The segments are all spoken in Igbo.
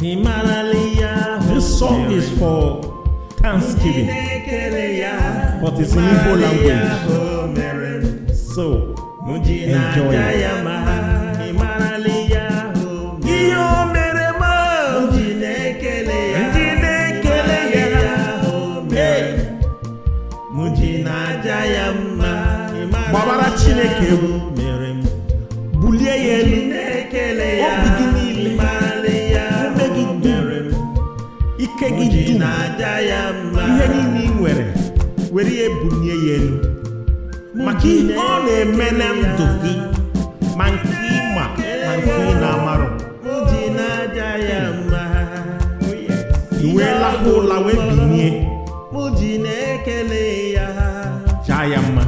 This song is for Thanksgiving, but it's in Igbo language. So, enjoy it. Babara Chineke bulie ya elu, obi gị niile, ume gị dum, ike gị dum, ihe niile ị nwere, were ya bulie ya elu, maka ihe ọ na-eme na ndụ gị, ma nke ịma ma nke ị na-amarụ. Iwe lahụ ụla wee binie, jaa ya mma.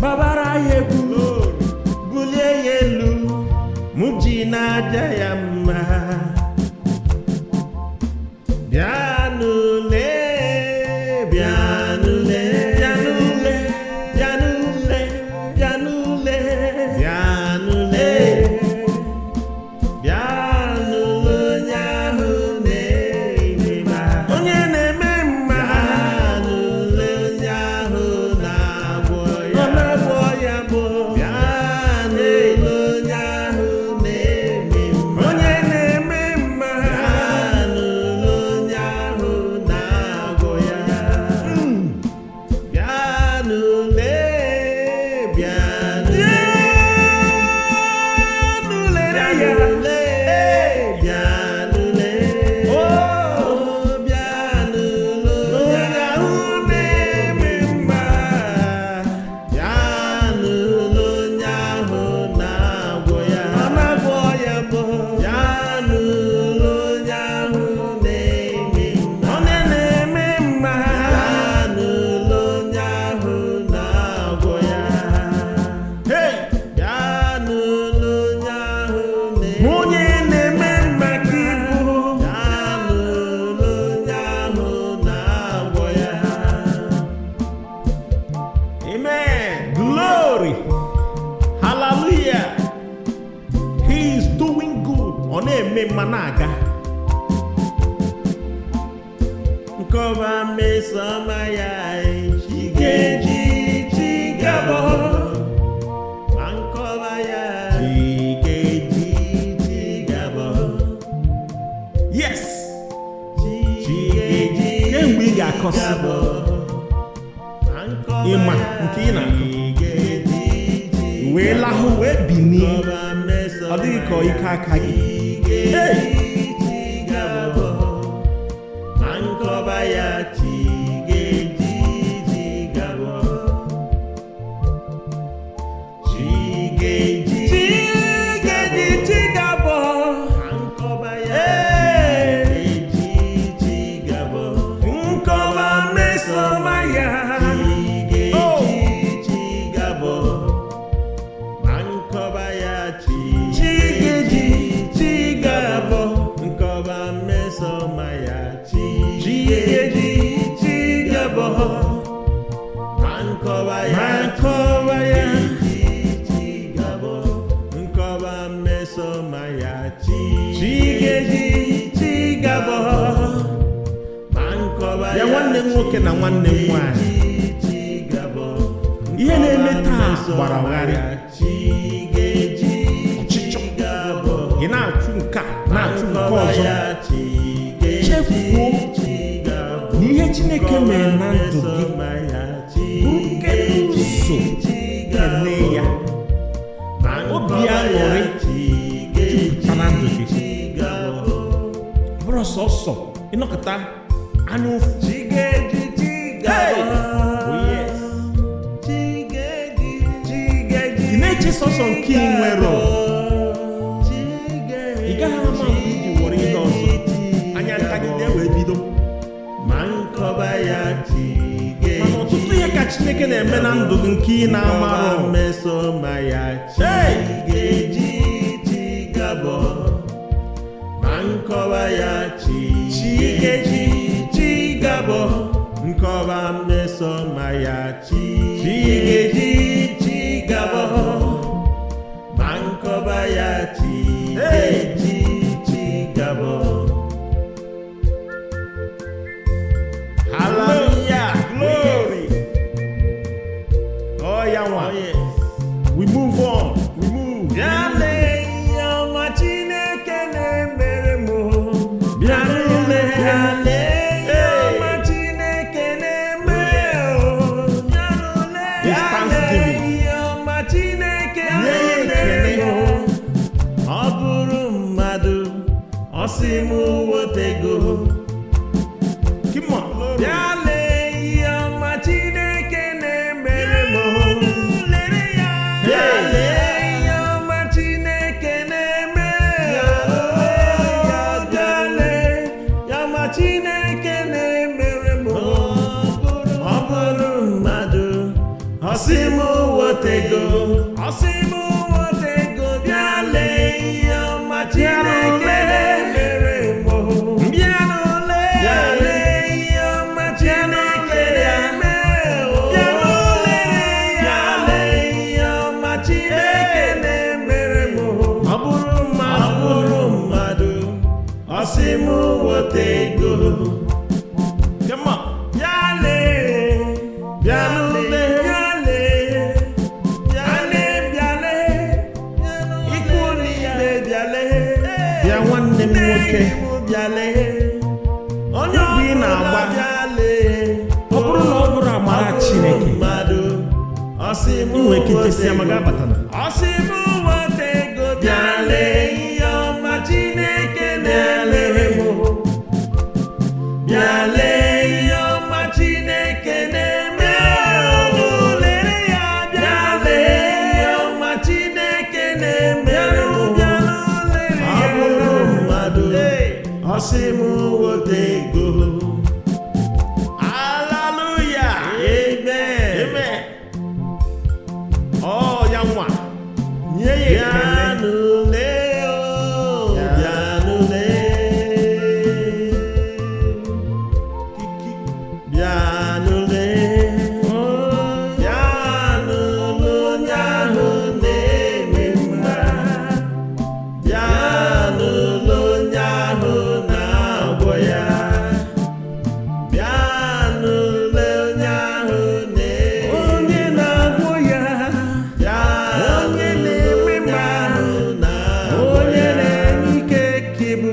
Babara yebu bulie yelu mujina jayama bianule bianule bianule bianule bianule bianule bianule nyahune ima onye na-eme mma bianule nyahuna Amen. Glory. Hallelujah. He is doing good. Oneme managa. Nkova mesama ya chigeji chigabo. Ankova ya chigeji chigabo. Yes. Chigeji chigabo. Ima nke ị na-akụ wee lahụ wee binie, ọ dịghị ka ike aka gị. Ya nwanne nwoke na nwanne nwanyị, ihe na-eme taa gbara ụgharị. Ọchịchọ ị na-achụ nke a na-achụ nke ọzọ, chefuo na ihe Chineke mere na ndụ gị bụrụ nke nso eme ya, obi aṅụrị jupụta na ndụ gị, bụrụ sọsọ ịnọkọta anya ụfụ. Ị na-eche sọsọ nke ị nwere, ị gaghị ama mgbe iji were ihe ọzọ, anya ntagide wee bido. Mana ọtụtụ ihe ka Chineke na-eme na ndụ gị nke ị na-amarụ mmesoma ya chi ga-eji chigabọ ma nkọwa ya chi ga-eji chigabọ nkọwa mmesoma ya chi ga-eji chigabọ ma nkọwa ya chi ga-eji chigabọ. Hallelujah, glory. Oh yeah, one. Oh, yes. We move on. We move. Bịale ọma Chineke na-emere m. Bịale ọma Chineke na-emere m. Bịale ọma Chineke na-emere m. Ọ bụrụ mmadụ, ọ sị m wotego. Come on. Bịale ọma Chineke na-emere m. Bịale ọma Chineke na-emere m. Bịale ọma Chineke na-emere m. Ọ bụrụ mmadụ, ọ sị m wotego. Ọ sị m wotego. Bịale ọma Chineke na-emere m. Come on. Bịale ikwu n'ibe bịale Bịa nwanne m nwoke. bịale onye Obi ị na-agba. bịale Ọ bụrụ na ọ bụrụ amara Chineke, mmadụ ọsị m ị nwere ike ijesi ya ma ga-abata na. ọsị m weta ego bịale ihe ọma Chineke na-emere m. Bịale ihe ọma Chineke na-emere m. Lere ya bịale ihe ọma Chineke na-emere m. Ọ bụrụ mmadụ ọsị m weta ego. Hallelujah. Amen. Amen. Oh, ya nwa. Nye ya ekele. Bịanụle o, bịanụle. Bịanụle. Bịanụle onye ahụ na-eme mma. Bịanụle onye ahụ na-agwọ ya. Bịanụle onye ahụ Onye na-agwọ ya. onye na-eme mma onye na-enye ike kibu.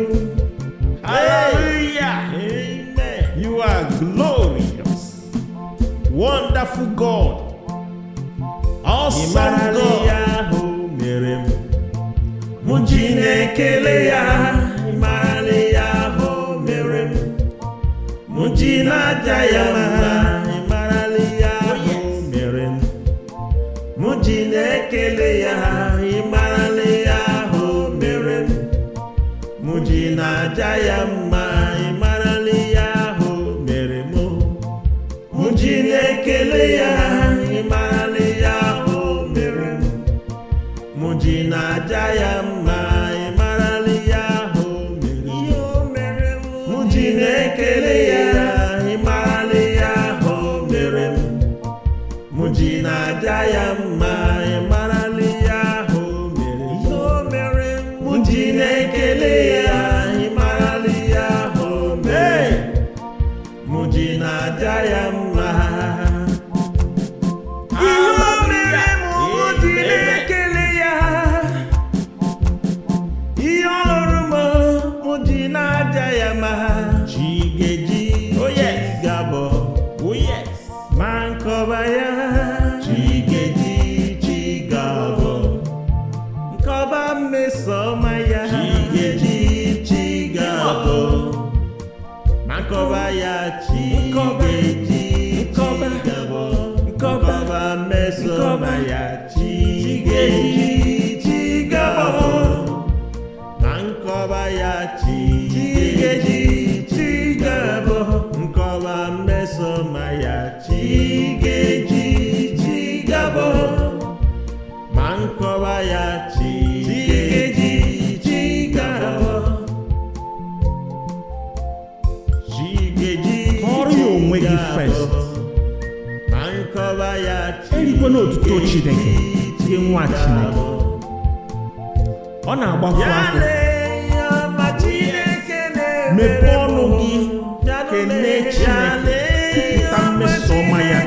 Hallelujah. Amen. You are glorious. Wonderful God. Awesome Ịmarala God. ya ahụ mere m, mụ ji na-ekele ya. Ịmarala ya ahụ mere m, mụ ji na-aja ya mma. Ịmarala ya ahụ mere m, mụ ji na-ekele ya. Ịmarala ya ahụ mere m, mụ ji na-aja ya mma. Ịmarala ya ahụ mere m, mụ ji na-ekele ya. Ịmarala ya ahụ mere m, mụ ji na-aja ya mma. Ịmarala ya ahụ mere m, mụ ji na-ekele ya. Ịmarala ya ahụ mere m, mụ ji na-aja ya mma. Ịmarala ya ahụ mere m, mụ ji na-ekele ya. Ịmarala ya ahụ mere m, mụ ji na-aja ya mma. Ihe o mere m, mụ ji na-ekele ya. Ihe ọ lụrụ m, mụ ji na-aja ya mma. Chi ga-eji chigabọ. Oh yes. Ma nkọba ya chi ga-eji chigabọ. Nkọba mmesoma ya chi ga-eji chigabọ. Ma nkọba ya chi ga-eji chigabọ. Nkọba mmesoma ya chi ga-eji chigabọ. Ma nkọba ya chi ga-eji chigabọ. Nkọba mmesoma ya chi ga-eji nkọwa ya Chikeji Chigabo Chikeji kọrọ ya onwe gị first. nkọwa ya Erikwe n'otuto Chineke gị nwa Chineke. Ọ na-agbafu afọ. Mepee ọnụ gị kelee Chineke, kwupụta mmeso ọma ya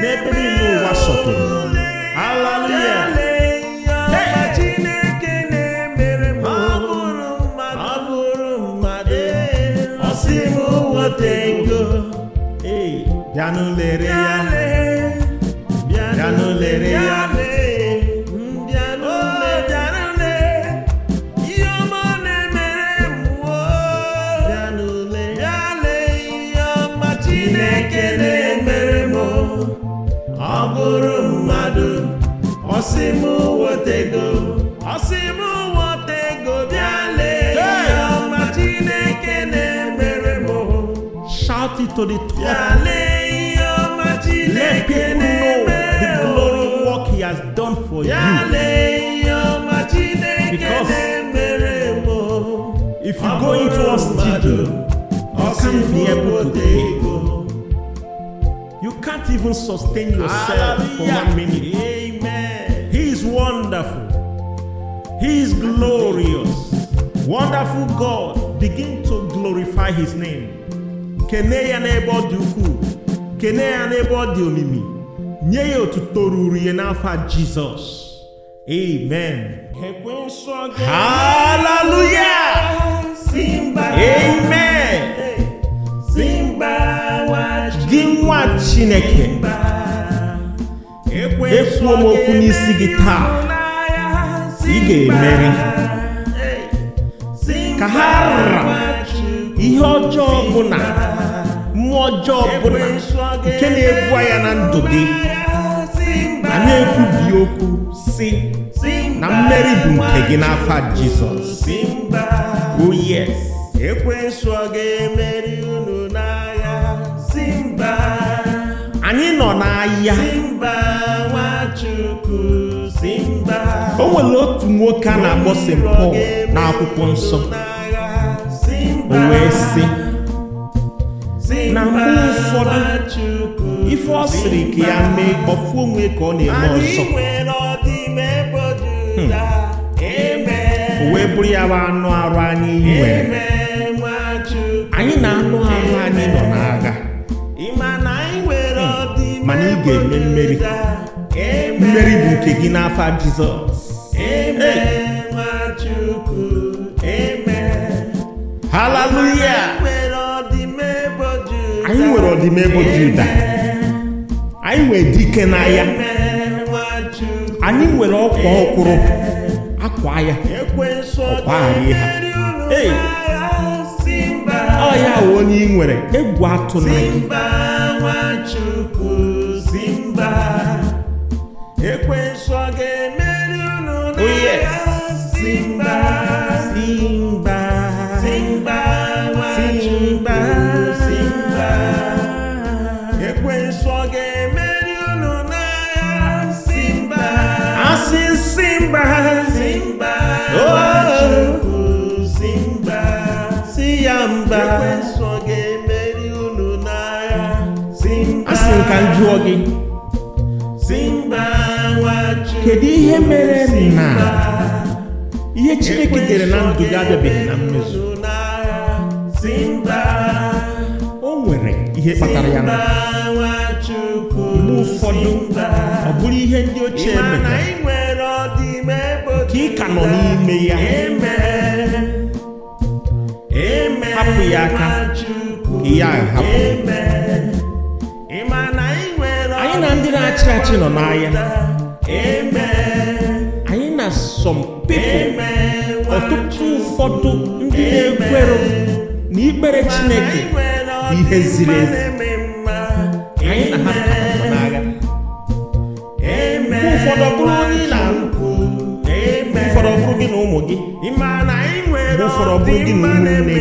n'ebe niile ụwa sọtụrụ. Hallelujah. Bịanụ lere ya, bịanụ lere ya, ihe ọma na-emere m, bịanụ lere ihe ọma Chineke na-emere m. Ọ bụrụ mmadụ, ọ sị m wetego, bịa lee ihe ọma Chineke na-emere m. Shout it to the top. Let people know the glory work He has done for you. Because if you go into hospital, you can't be able to pay. You can't even sustain yourself for 1 minute. Amen. He is wonderful. He is glorious. Wonderful God. Begin to glorify His name. Kene ya n'ebe ọ dị ukwuu. Kene ya n'ebe ọ dị omimi. Nye ya otuto ruru ya n'afọ Jizọs. Amen. Hallelujah. Amen. Gị nwa Chineke, ekwuo m okwu n'isi gị taa, ị ga-emeri. Ka ha rara ihe ọjọọ ọbụla, mmụọ ọjọọ ọbụla nke na-ebu anya na ndụ gị, a na-ekwubi okwu si na mmeri bụ nke gị n'afọ Jizọs. Oh yes. Ekwensu ọ ga-emeri unu n'agha. Simba, anyị nọ n'ahịa. Simba Nwachukwu, Simba. O nwere otu nwoke a na-akpọ St. Paul n'akwụkwọ nsọ. O wee sị na mgbe ụfọdụ ife ọ sịrị ka ya mee, ọfụ onwe ka ọ na-eme ọzọ. O wee bụrụ ya bụ anụ arụ anyị nwere. Anyị na anụ arụ anyị nọ n'agha, mana ị ga-eme mmeri. Mmeri bụ nke gị n'afọ Jizọs. Hallelujah. Anyị nwere ọdịmebo Juda. Anyị nwere dike n'agha. Anyị nwere ọkwa ọkwụrụ akwa ya, ọkwa anyị ha. Ọ ya wụ onye ị nwere, egwu atụ na gị. Ekwensu ọ ga-emeri unu n'agha. Oh yes. Simba, Simba, Simba Nwachukwu, Simba. Ekwensu ọ ga-emeri unu n'agha. Simba, asị Simba, Simba Nwachukwu, Simba. si ya mba. Ekwensu ọ ga-emeri unu n'agha. Simba, Asị nka njụọ gị, Simba Nwachukwu, kedu ihe mere na ihe Chineke dere na ndụ gị abịabeghị na mmezu? O nwere ihe kpatara ya. Na mgbe ụfọdụ ọ bụrụ ihe ndị ochie metara ka ị ka nọ n'ime ya, hapụ ya aka ka ihe ahụ hapụ. Anyị na ndị na-achị achị nọ n'ahịa. Anyị na some people, ọtụtụ ụfọdụ ndị na-ekwere na ikpere Chineke bụ ihe ziri ezi. Anyị na ha nọ n'agha. Mgbe ụfọdụ ọ bụrụ onye ị na-alụ, mgbe ụfọdụ ọ bụrụ gị na ụmụ gị, mgbe ụfọdụ ọ bụrụ gị na ụmụnne gị.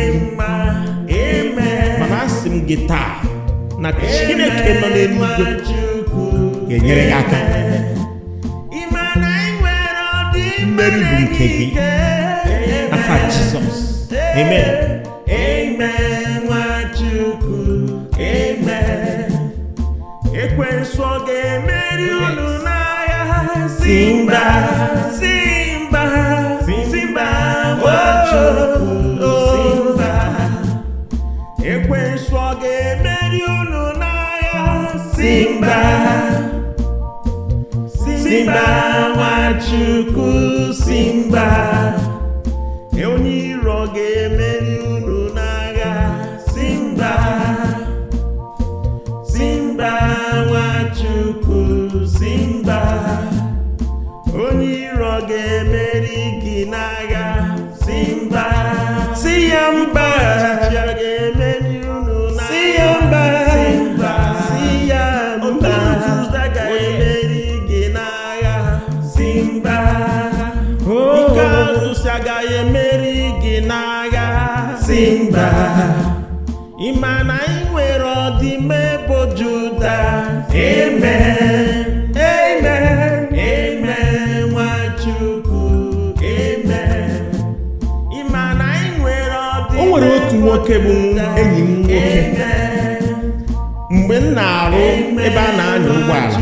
Mana asị m gị taa na Chineke nọ n'eluigwe ga-enyere gị aka. mmeri bụ nke gị n'afa Jizọs. Amen. Amen, Nwachukwu. Amen. Ekwensu ọ ga-emeri unu n'agha. Simba, Simba, Simba, Nwachukwu. Simba. Ekwensu ọ ga-emeri unu n'agha. Simba, Simba, Nwachukwu. Simba. Onye iro ga-emeri unu n'agha. Simba, Simba, Nwachukwu. Simba. Onye iro ga-emeri gị n'agha. Simba, si ya mba. Ọchịchị ga-emeri unu n'agha. Si ya mba. Simba, si ya mba. Otutuza ga-emeri gị n'agha. Simba. Ike arụsị agaghị emeri gị n'agha. Simba. Ịma na ị nwere ọdịmma ebo Juda. Amen. Amen. Amen, Nwachukwu. Amen. Ịma na ị nwere ọdịmma. O nwere otu nwoke bụ enyi m nwoke. Mgbe m na-arụ ebe a na-anya ụgbọala,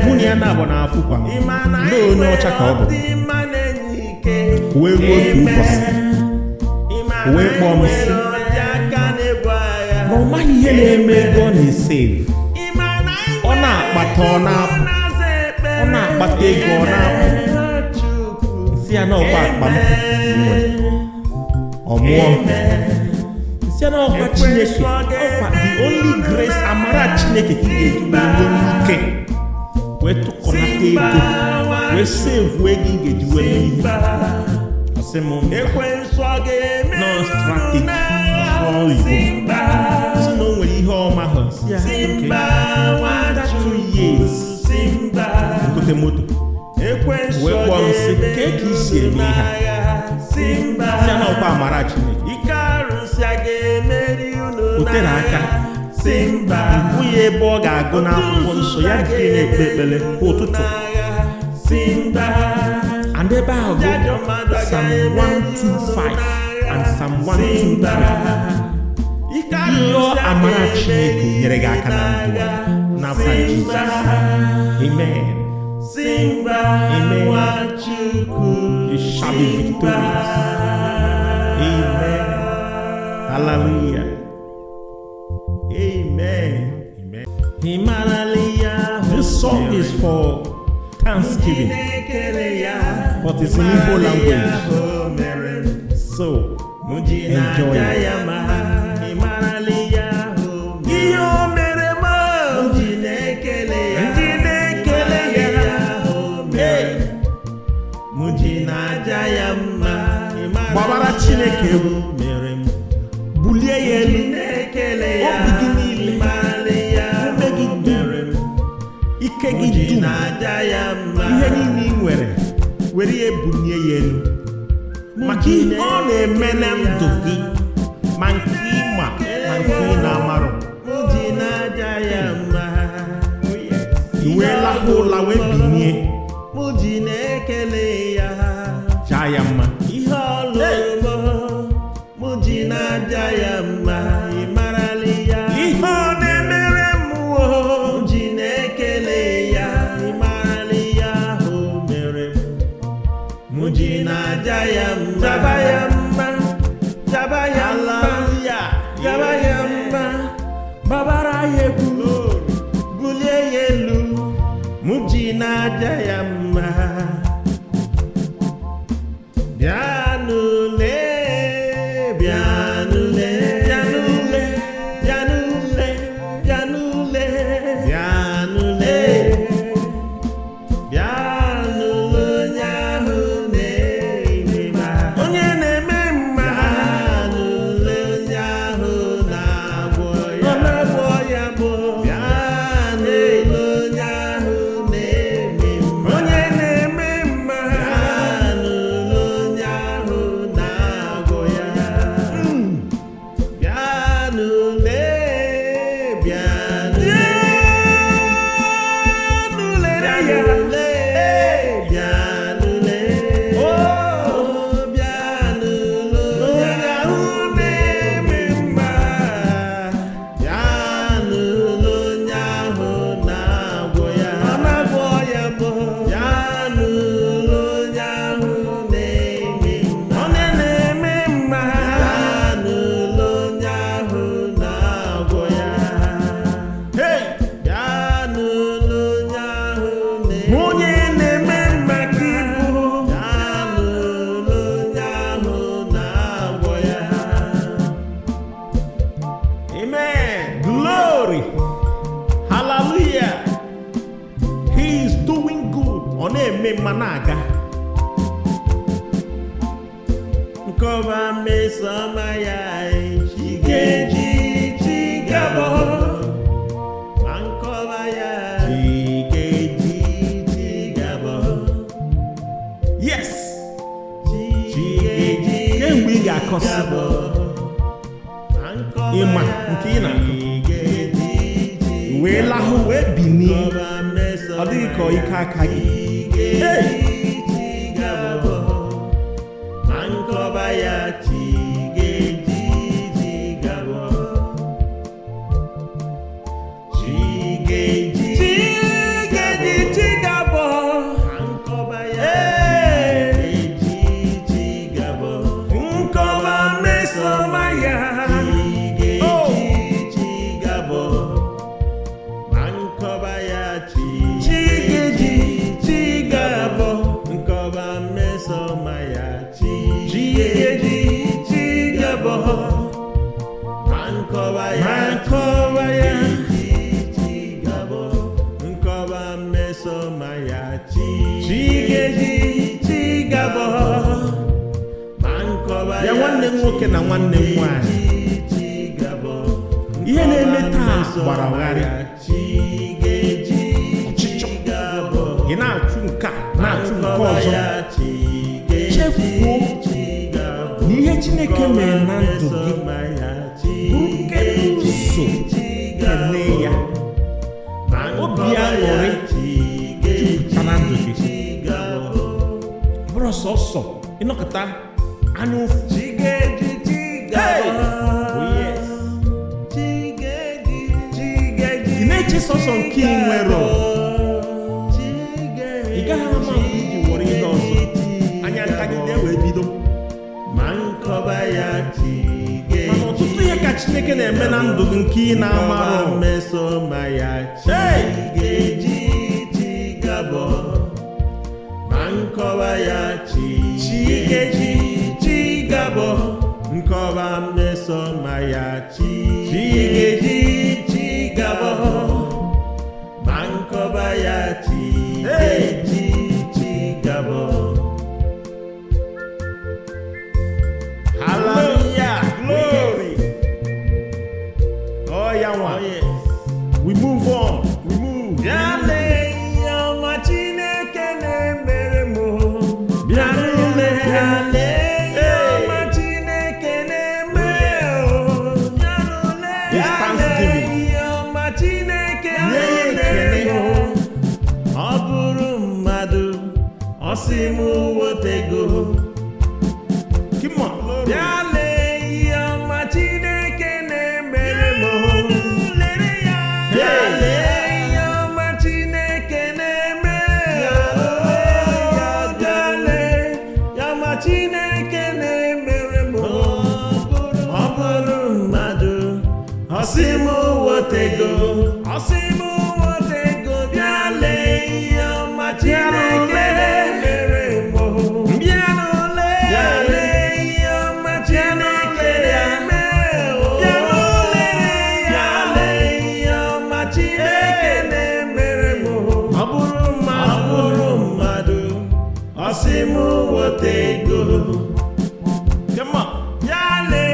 mụ na ya na-abụ n'afụkwa ndị onye ọcha ka ọ bụ. Wee ruo otu ụbọchị, wee kpọọ m sị na ọ maghị ihe na-eme ego ọ na-esevu. Ọ na-akpata ọ na-apụ, ọ na-akpata ego ọ na-apụ. Nsị ya na ọkwa akpa m nwere ọ mụọ. Nsị ya na ọkwa Chineke, ọkwa the only grace, amara Chineke ka ị ga-eji wee nwee ike wee tụkọnata ego wee save wee gị ga-eji wee mee ihe. Ọsị m no strategy ọsọ Igbo si na o nwere ihe ọma ha si ya after 2 years ngote moto wee kpọọ m sị ka isi eme ihe si ya na ọkwa amara Chineke o tere aka hụ ya ebe ọ ga-agụ n'akwụkwọ nsọ ya nke na-ekpe ekpere kwa ụtụtụ. And ebe ahụ bụ Psalm 125 and Psalm 123. Ihe amara Chineke nyere gị aka na ndụ n'afọ Jizọs. Amen. Amen. You shall be victorious. Amen. Hallelujah. Amen. Amen. This song is for Thanksgiving, but it's in Igbo language, so enjoy it. Gbabara Chineke mere m, bulie ya elu, obi gị niile, ume gị dum, ike gị dum, ihe niile ị nwere, were ya bulie ya elu, maka ihe ọ na-eme na ndụ gị, ma nke ịma ma nke ị na-amarụ. Iwe lahụ ụla wee binie, jaa ya mma. Ihe ọ na-emere m ji na-ekele ya, ịmarali ya ahụ mere m ji na-aja ya mma, jaba ya mma, jaba ya mma, jaba ya mma, babara ya egwu, bulie ya elu, m ji na-aja ya mma. Bịanụle, bịanụle, bịanụle, bịanụle, bịanụle, bịanụle, bịanụle onye ahụ na-eme mma, onye na-eme mma, bịanụle onye ahụ na-agwọ ya bụ, bịanụle onye ahụ na-eme mma, onye na-eme ma na-aga. Nkọba mesoma ya chigeji chigabo. Nkọba ya chigeji chigabo. Yes. Chigeji kemgbe ị ga-akọsị ịma nke ị na-akọ wee lahụ wee binie, ọ dịghị ka ike aka gị. Nkọba ya chigeji chigabo. Chigeji chigabo. Nkọba ya chigeji chigabo. Nkọba mesoma ya chigeji chigabo. Nkọba ya chigeji chigabo. Nkọba mesoma ya chigeji chigabo. Nkọba ya chigabo. Nkọba mesoma ya chigeji chigabo. Ya nwanne m nwoke na nwanne m nwanyị, ihe na-eme taa gbara ụgharị. Ọchịchọ ị na-achụ nke a na-achụ nke ọzọ, chefuo na ihe Chineke mere na ndụ gị bụrụ nke so kene ya. Obi aṅụrị jupụta na ndụ gị, bụrụ sọsọ ịnọkọta anya ụfụ. Ị na-eche sọsọ nke ị nwere, ị gaghị ama mgbe iji were ihe ọzọ, anya ntagide wee bido. Mana ọtụtụ ihe ka Chineke na-eme na ndụ gị nke ị na-amarọ. Nkọba ya chigeji chigabo. Nkọba mesoma ya chigeji chigabo. Nkọba ya chigeji chigabo. Hallelujah, glory. Oh yeah, one. Yes. We move on. We move. Bịale ọma Chineke na-emere m. Bịale ọma Chineke na-emere m. Bịale ọma Chineke na-emere m. Ọ bụrụ mmadụ, ọ sị m wotego. Come on, glory. Bịale ọma Chineke na-emere m. Bịale ọma Chineke na-emere m. Bịale ọma Chineke na-emere m. Ọ bụrụ mmadụ, ọ sị m wotego. Ọ sị m wotego. Bịale ọma Chineke na-emere m. Bịale ọma Chineke na-emere m. Bịale ọma Chineke na-emere m. Ọ bụrụ mmadụ, ọ sị m wotego. Come on. Bịale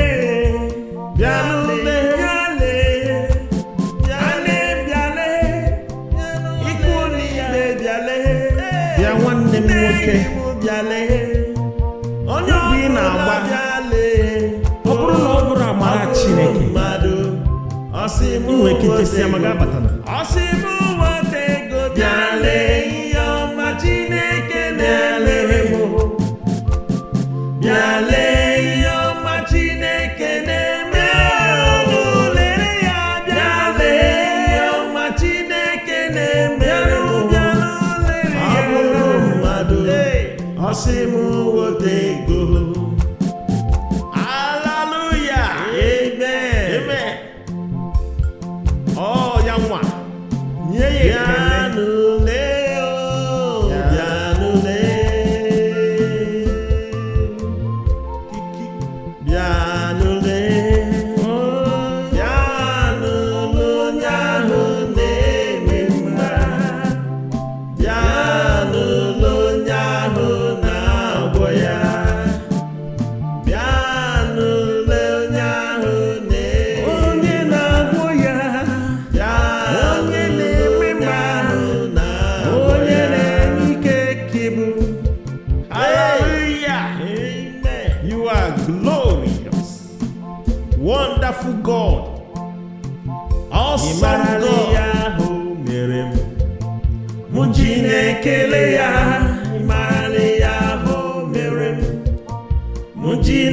ikwu n'ibe bịale. Bịa nwanne m nwoke, Bịale onye obi ị na-agba, bịale. ọ bụrụ na ọ bụrụ amara Chineke, Mmadụ ọ sị m ị nwere ike ijesi ya ma ga-abata na. ọ sị m wotego. Bịale ọma Chineke na-emere m. Bịale ọma Chineke na-emere m. Bịale ọma Chineke na-emere m. Ọ bụrụ mmadụ, ọ sị m wotego. Hallelujah. Amen. Amen. Oh, ya nwa. Nye ya ekele. Bịanụle o, bịanụle. Bịanụle. Bịanụle onye ahụ na-eme mma. Bịanụle onye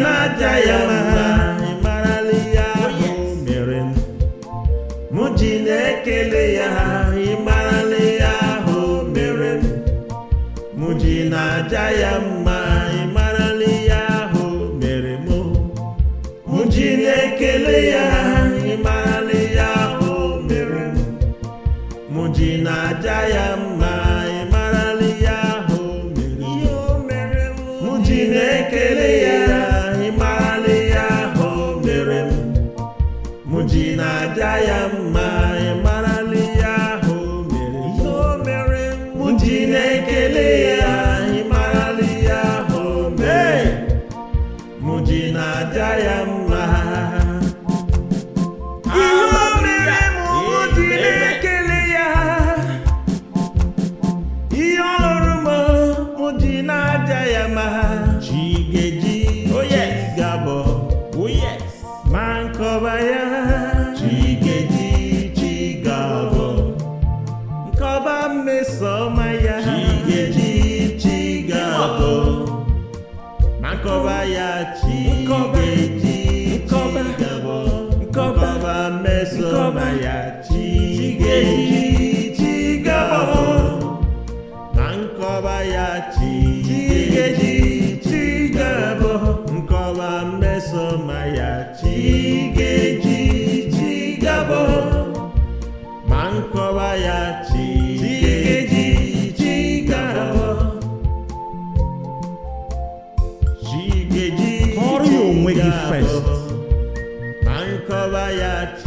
na-aja ya mma ịmarala ihe ahụ mere m mụ ji na-ekele ya ịmarala ihe ahụ mere m mụ ji na-aja ya mma ịmarala ihe ahụ mere m mụ ji na-ekele ya ịmarala ihe ahụ mere m mụ ji na-aja ya mma ịmarala ihe ahụ mere m mụ ji na-ekele ya ịmarala ihe ahụ mere m mụ ji na-aja ya mma ịmarala ihe ahụ mere m mụ ji na-ekele ya ịmarala ihe ahụ mere m mụ ji na-aja ya mma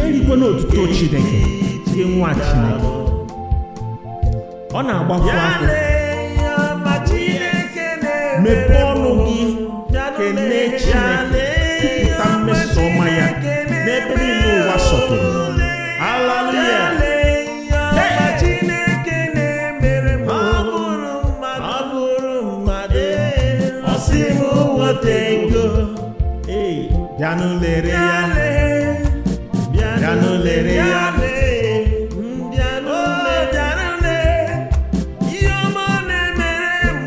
erikwe n'otuto Chineke gị nwa Chineke ọ na-agbafu afọ mepee ọnụ gị kelee Chineke kwupụta mmeso ọma ya n'ebe niile ụwa sọtụrụ. Haleluya. Bịanụ lere ya, bịanụ lere ya, ihe ọma na-emere m,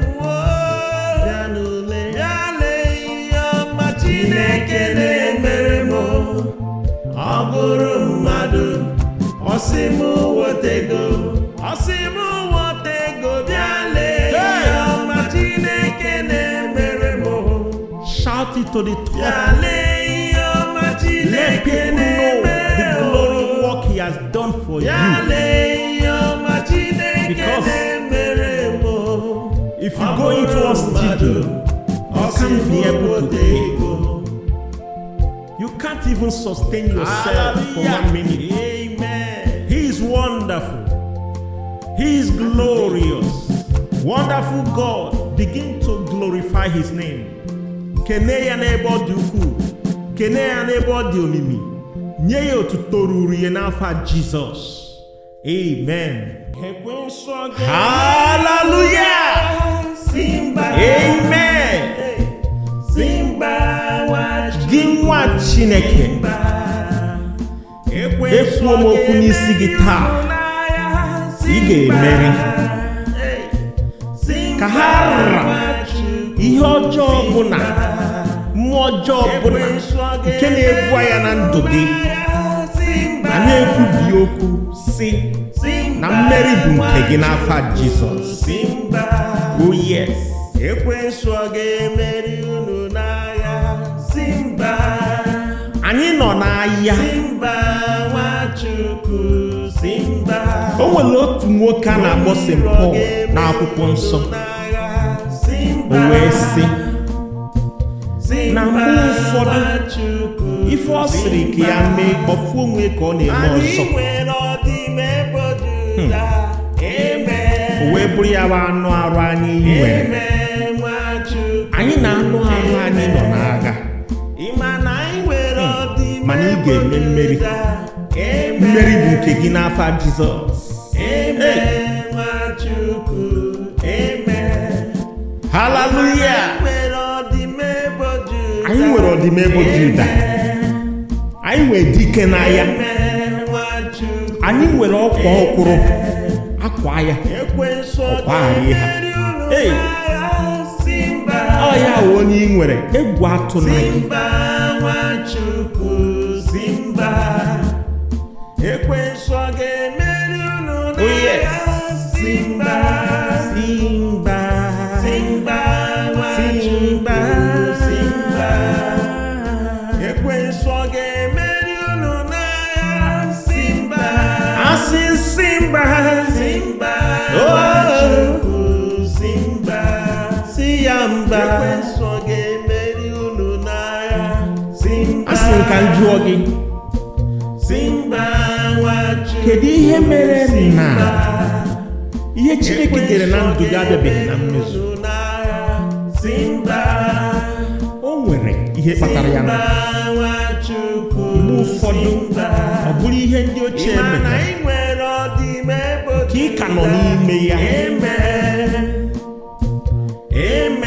bịanụ lere ihe ọma Chineke na-emere m. Ọ bụrụ mmadụ ọ sị m wetego, bịa lee ihe ọma Chineke na-emere m. Shout it to the top. Let people know the glory work He has done for you. Because if you go into hospital, you can't be able to pay. You can't even sustain yourself for 1 minute. Amen. He is wonderful. He is glorious. Wonderful God. Begin to glorify His name. Kene ya n'ebe ọ dị ukwuu, kene ya n'ebe ọ dị omimi, nye ya otuto ruru ya n'afọ Jizọs. Amen. Hallelujah. Amen. Gị nwa Chineke, ekwuo m okwu n'isi gị taa, ị ga-emeri ka ha rara ihe ọjọọ ọbụla, mmụọ ọjọọ ọbụla nke na-ebu ya na ndụ gị, ma na-ekwubi okwu si na mmeri bụ nke gị n'afọ Jizọs. Oh yes. Ekwensu ọ ga-emeri unu n'agha. Simba. Anyị nọ n'agha. Simba Nwachukwu. Simba. O nwere otu nwoke a na-akpọ St. Paul n'akwụkwọ nsọ. O wee sị na mgbe ụfọdụ ife ọ sịrị ka ya mee ọfụ onwe ka ọ na-eme ọzọ. O wee bụrụ ya bụ anụ arụ anyị nwere. Anyị na anụ arụ anyị nọ n'agha, mana ị ga-eme mmeri. Mmeri bụ nke gị n'afọ Jizọs. Hallelujah. Anyị nwere ọdịmegbo Juda, anyị nwere dike n'agha, anyị nwere ọkwa ọkwụrụ akwa ya ọkwagharị ha. Ọ ya onye ị nwere. nwere egwu atụ na gị. Simba Nwachukwu Simba, ekwensu ọ ga-emeri unu n'agha. Simba Simba Simba Nwachukwu Simba, ekwensu ọ ga-emeri unu n'agha. Simba asị Simba Simba Nwachukwu Simba, si ya mba. ekwensu ọ ga-emeri unu n'agha. Simba Asị nka njụọ gị, Simba Nwachukwu kedu ihe mere na Simba, ihe Chineke dere na ndụ gị abịabeghị na mmezu? Simba O nwere ihe kpatara ya na mgbe ụfọdụ ọ bụrụ ihe ndị ochie metara ka ị ka nọ n'ime ya.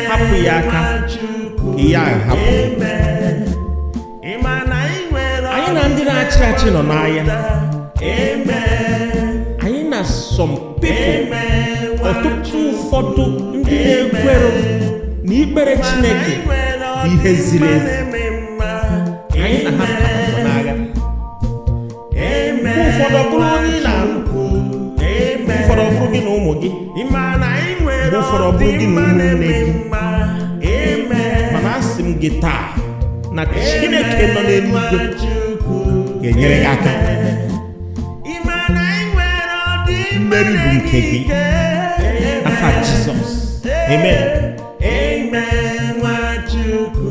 Hapụ ya aka ka ya hapụ. Anyị na ndị na-achị achị nọ n'ahịa. Anyị na some people, ọtụtụ ụfọdụ ndị na-ekwere na ikpere Chineke bụ ihe ziri ezi. Anyị na ha nọ n'agha. Mgbe ụfọdụ ọ bụrụ onye ị na-alụ, mgbe ụfọdụ ọ bụrụ gị na ụmụ gị, mgbe ụfọdụ ọ bụrụ gị na ụmụnne gị. Mana asị m gị taa na Chineke nọ n'eluigwe ga-enyere gị aka. Mmeri bụ nke gị n'afa Jizọs. Amen. Nwachukwu,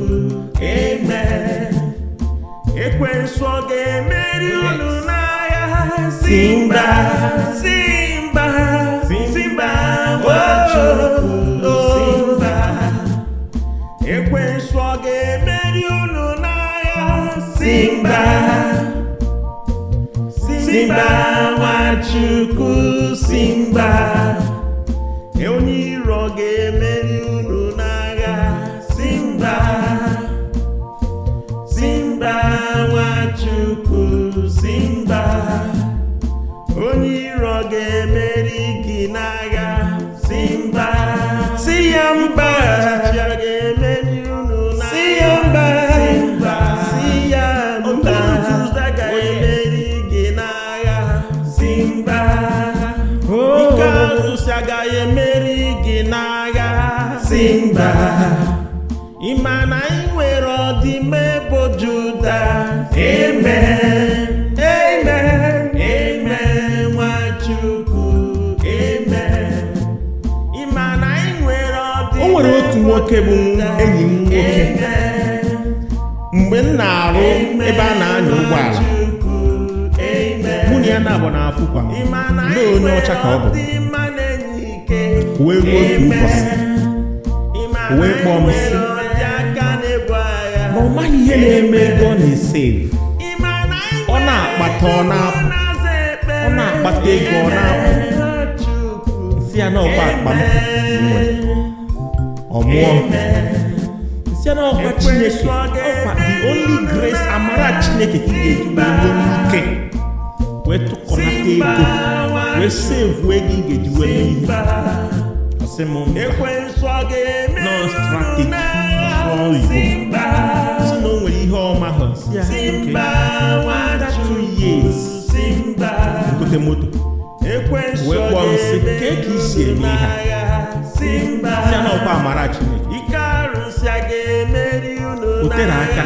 amen. Ekwensu ọ ga-emeri unu n'agha. Simba Simba Simba Nwachukwu Simba, ekwensu ọ ga-emeri unu n'agha. Simba Simba Nwachukwu Simba, onye iro ga-emeri unu n'agha. Simba Simba Nwachukwu Simba, onye iro ga-emeri gị n'agha. Simba si ya mba, ga-emeri unu n'agha. Si ya mba, Simba si ya mba, ga-emeri gị n'agha. Simba ike arụsị agaghị emeri gị n'agha. Simba ịma na ị nwere ọdịmma ebo Juda. Amen amen amen Nwachukwu amen. Ịma na ị nwere ọdịmma. O nwere otu nwoke bụ enyi m nwoke. Mgbe m na-arụ ebe a na-anya ụgbọala, mụ na ya na-abụ n'afọ kwa ndị onye ọcha ka ọ bụ. Wee ruo otu ụbọchị, wee kpọọ m sị na ọ maghị ihe na-eme ego ọ na-esevu. Ọ na-akpata ọ na-apụ, ọ na-akpata ego ọ na-apụ. Nsị ya na ọkwa akpa m nwere ọ mụọ. Nsị ya na ọkwa Chineke, ọkwa the only grace, amara Chineke ka ị ga-eji wee nwee ike wee tụkọnata ego wee save ego ị ga-eji wee mee ihe. Ọsị m no strategy all Igbo. Si na o nwere ihe ọma ha. Si ya after 2 years gote moto. Wee kpọọ m sị ka isi eme ihe a. Si ya na ọkwa amara Chineke. O tere aka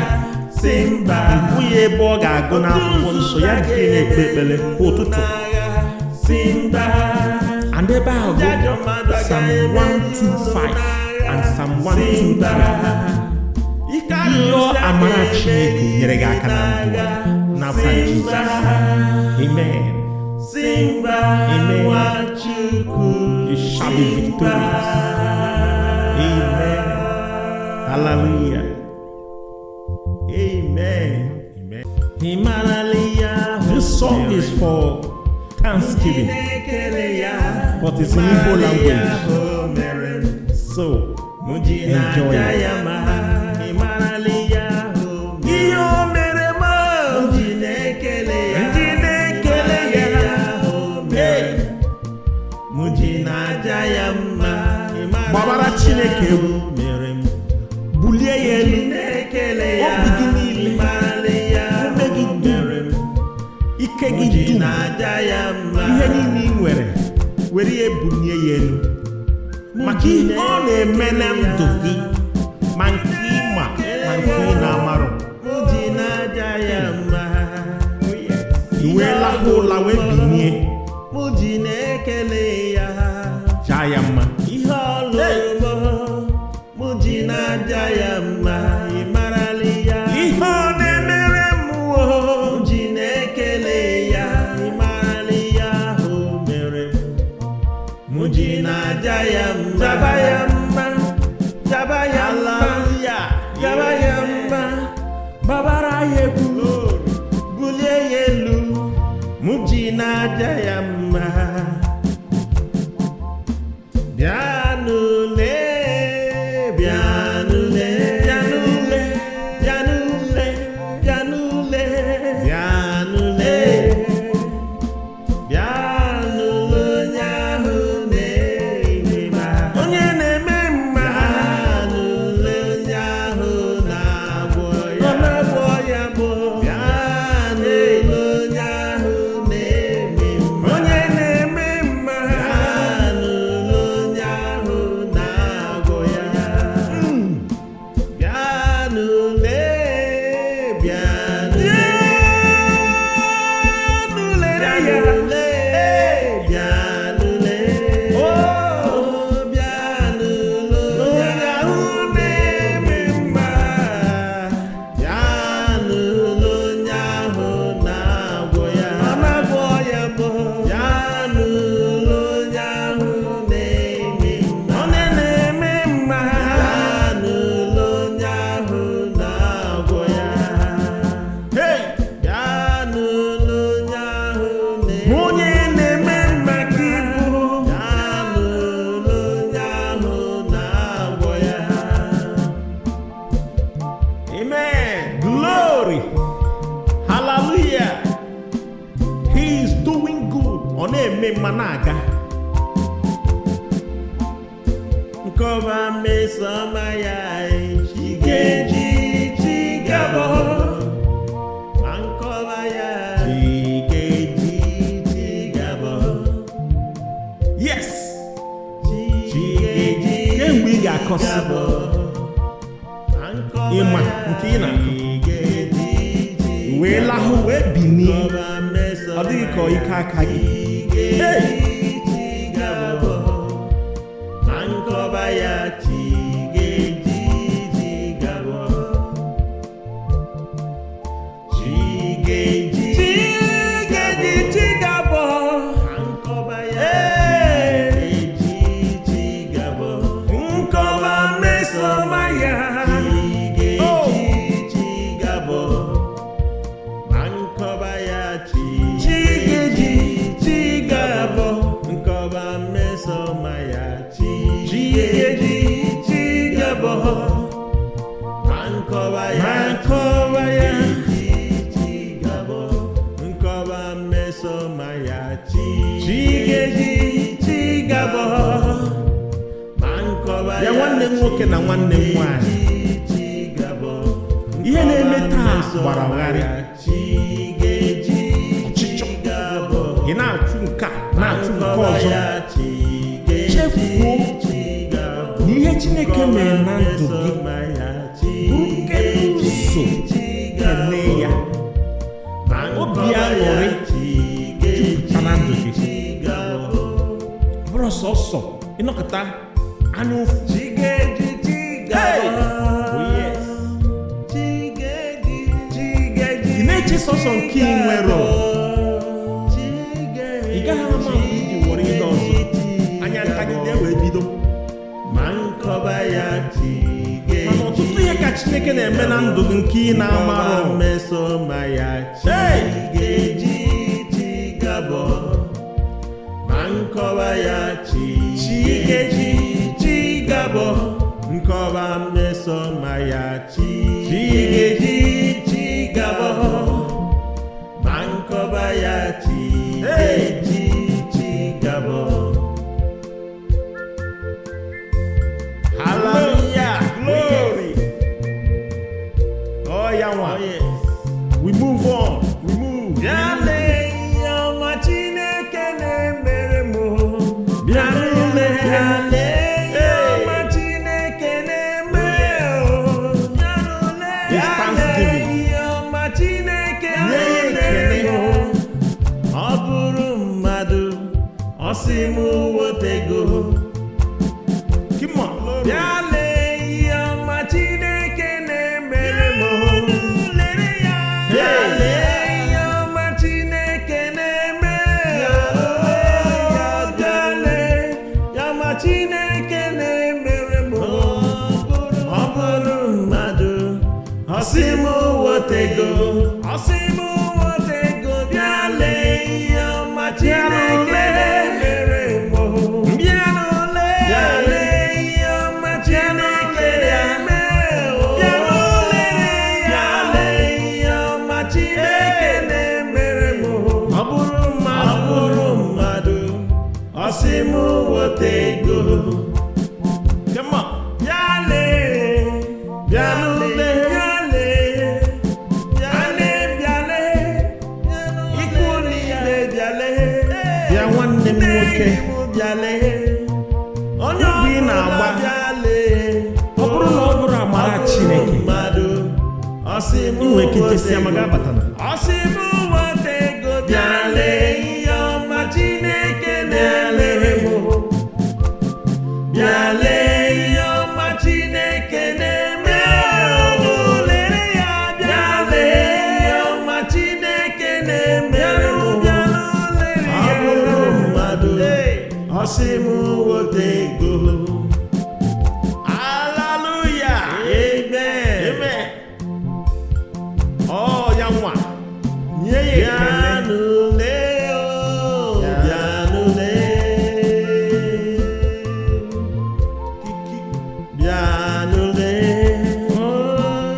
mkpu ya ebe ọ ga-agụ n'akwụkwọ nsọ ya dị na-ekpe ekpere kwa ụtụtụ. And ebe ahụ bụ Psalm 125 and Psalm 123. Ihe amara Chineke nyere gị aka na ndụ a n'afọ Jizọs. Amen. Amen. You shall be victorious. Amen. Hallelujah. Amen. Amen. This song is for Thanksgiving, but it's in Igbo language. So enjoy it. Gbabara Chineke mere m, bulie ya na-aja ya mma. ihe niile ị nwere were ya bulie ya elu maka ihe ọ na-eme na ndụ gị ma nke ịma ma nke ị na-amarụ. Mụ ji na-aja ya mma. Iwe lahụ ụla wee binie Mụ ji na-ekele ya. jaa ya mma. Ihe ọlụmọ mụ ji na-aja ya mma. Ị marala ya. Ihe ọ na-emere m Mụ ji na-ekele ya. Ị marala ya ahụ mere m. Mụ ji na-aja ya mma. jaba ya mma, jaba ya mma, jaba ya mma, babara ya egwu, bulie ya elu. Mụ ji na-aja ya mma. Bịanụle, bịanụle, bịanụle, bịanụle, bịanụle, bịanụle, bịanụle onye ahụ na-eme mma. onye na-eme mma, Bịanụle onye ahụ na-agwọ ya. ọ na-agwọ ya bụ Bịanụle onye ahụ na-eme mma. onye na-eme mma. Bịanụle onye ahụ na-agwọ ya. Bịanụle, bịanụle, bịanụle, bịanụle. Oh, bịanụle onye ahụ na-eme mma. Bịanụle onye ahụ na-agwọ ya. Ọ na-agwọ ya bụ Bịanụle onye ahụ na-eme mma. onye na-eme mma. Bịanụle onye ahụ na-agwọ ya. Hey! Bịanụle onye ahụ onye na-eme mma ka ị bụ. Bịanụle onye ahụ na-agwọ ya. Amen. Glory. Hallelujah. He is doing good. Ọ na-eme mma na-aga. Nkọba mmesoma ya chi ga-eji chi gabọ. Ma nkọba ya chi ga-eji chi gabọ. Yes. Chi ga-eji Kemgbe ị ga-akọsi gabọ. Ma nkọba ịma ya nke ị na-akụ. chi ga-eji chi wee lahụ wee binie. Nkọba mmesoma Ọ dịghị ka ike aka gị. chi Hey! ga-eji chi gabọ. Ma nkọba ya chi ga-eji chi gabọ. Chi ga-eji chi gabọ. Ma nkọba ya chi ga-eji chi gabọ. Nkọba mmesoma ya. Chi ga-eji chi gabọ. Ma nkọba ya chi ga-eji chi gabọ. Nkọba mmesoma ya chi ga-eji chi gabọ. Ma nkọba ya chi gabọ. Nkọba mmesoma ya chi ga-eji chi gabọ. Ma nkọba Ya nwanne m nwoke na nwanne m nwanyị. chi gabọ. Ihe na-eme taa Nkọba gbara gharị. chi ga-eji Ọchịchọ. gabọ. Ị na-achụ nke a na-achụ nke Nkọba ọzọ. ya chi ga-eji Chefuo chi gabọ. na ihe Chineke mere na ndụ gị Nkọba ya chi bụrụ nke ụzọ kene ya. Obi aṅụrị jupụta na ndụ gị. Bụrụ sọsọ ịnọkọta anya ụfụ. Hey! Oh, yes. Ị na-eche sọsọ nke ị nwere. Ị gaghị ama mgbe iji were ihe ọzọ. Anya ntagide wee bido. Mana ọtụtụ ihe ka Chineke na-eme na ndụ gị nke ị na-amarụ. Hey! Chi ga-eji chi gabọ. Nkọba mmesoma ya chi ga-eji chi gabọ. Ma nkọba ya chi ga-eji chi gabọ. Hallelujah. Glory. Oh, yeah, one. Oh, yes. We move on. We move. Bịa lee ihe ọsị m wotego. Come on, Lord. Bịa lee ihe ọma Chineke na-emere m. Bịa lee ihe ọma Chineke na-eme. Bịa lee ihe ọma Chineke na-emere m. Ọ bụrụ mmadụ, ọsị m wotego. Ọsị m wotego. Bịa lee ihe ọma Chineke na-emere m. Bịa lee ihe ọma Chineke na-eme. Bịa lee ihe ọma Chineke na-emere m. Ọ bụrụ mmadụ, ọsị m wotego. Come on. Bịa lee, bịa lee, bịa lee, bịa lee, bịa lee, ikwu niile bịa lee. Bịa nwanne m nwoke. Bịa lee, onye Obi ị na-agba. bịa lee. Ọ bụrụ na ọ bụrụ amara Chineke, mmadụ, ọsị m inwe ike jesi ama ga abata na. ọsị m wotego. Bịa lee ihe ọma Chineke na-emere m. Bịa lee ihe ọma Chineke na-eme. Lere ya. Bịa lee ihe ọma Chineke na-emere m. Ọ bụrụ mmadụ, ọsị m wotego. Hallelujah. Amen. Amen. Oh, ya nwa. Nye ya ekele. Bịanụ lee o, bịanụ lee. Bịanụ lee.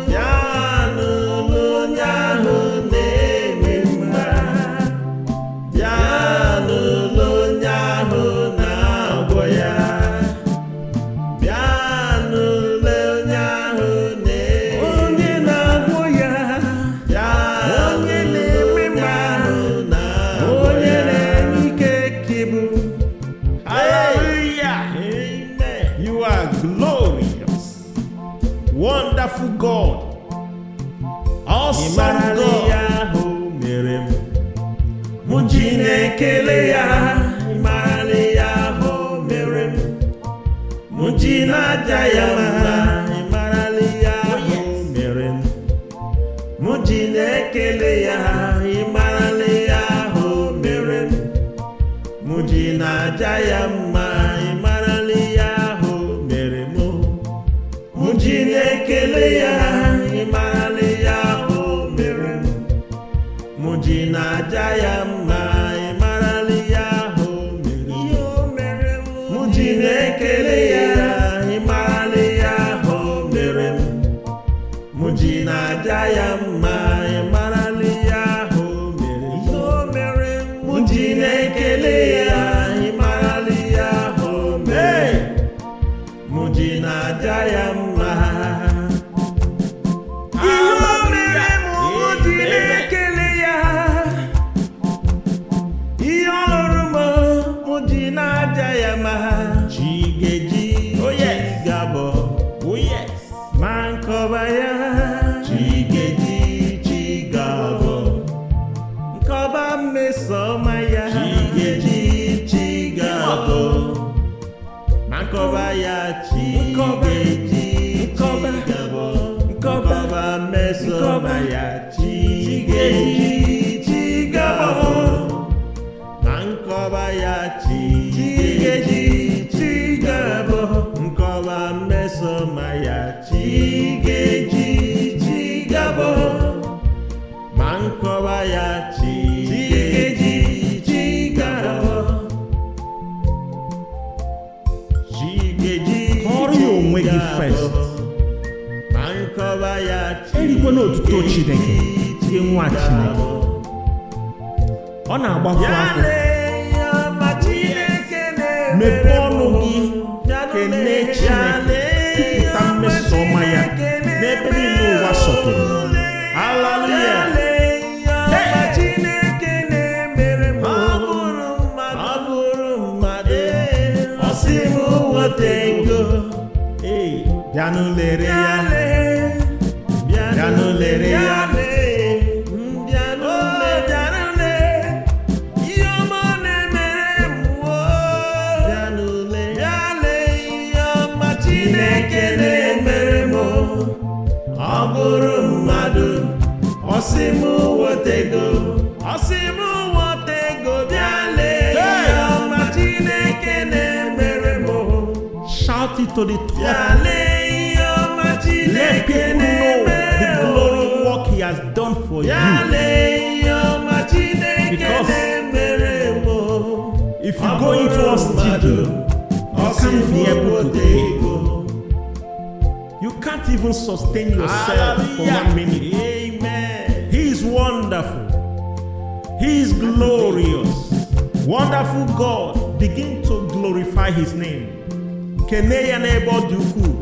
Bịanụ onye ahụ na-eme mma. Bịanụ onye ahụ na-agwọ ya. Bịanụ onye ahụ Onye na-agwọ ya. onye na-eme mma. Onye na-enye ike kibu. Hallelujah. Amen. You are glorious. Wonderful God. Awesome Ịmara God. ihe ahụ mere m. Mụ ji na-ekele ya. Ịmara ihe ahụ mere m. Mụ ji na-aja ya mma. Ịmara ihe ahụ mere m. Mụ ji na-ekele ya. Ịmara ihe ahụ mere m. Mụ ji na-aja ya mma. Ịmara ihe ahụ mere m. Mụ ji na-ekele ya. Ịmara ihe ahụ mere m. Mụ ji na-aja ya mma. Ịmara ihe ahụ mere m. Mụ ji na-ekele ya. Ịmara ihe ahụ mere m. Mụ ji na-aja ya mma. Ịmara ihe ahụ mere m. Mụ ji na-ekele ya. Ịmara ihe ahụ mere m. Mụ ji na-aja ya mma. Ihe o mere m, mụ ji na-ekele ya. Ihe ọ lụrụ m, mụ ji na-aja ya mma. Chi ga-eji, ga-abọ. Oh, yes. Ma nkọba ya. Chi ga-eji, chi ga-abọ. Nkọba mmesoma ya. Chi ga-eji, chi ga-abọ. Ma nkọba ya. Chi ga-eji, chi ga-abọ. Nkọba mmesoma ya. Chi ga-eji, chi ga-abọ. Ma nkọba ya. Chi ga-eji, chi ga-abọ. Nkọba mmesoma ya. Chi ga-eji, chi ga-abọ. Ma nkọba ya. Chi ga-eji, chi ga-abọ. Chi ga-eji, Kọrọ ya onwe gị first. Ma nkọba ya. Erikwe n'otuto Chineke. Gị nwa Chineke. Ọ na-agbafu afọ. Mepee ọnụ gị. Kelee Chineke. Kwupụta mmeso ọma ya. N'ebe niile ụwa sọtụrụ. Hallelujah. Bịanụ lere ya. Bịanụ lere ya. Bịanụ lee. Ihe ọma na-emere m. to the top. Let people know the glory work he has done for you. Because if you go into a studio, you can't be able to go. You can't even sustain yourself for 1 minute. Amen. He is wonderful. He is glorious. Wonderful God. Begin to glorify his name. Kene ya n'ebe ọ dị ukwuu.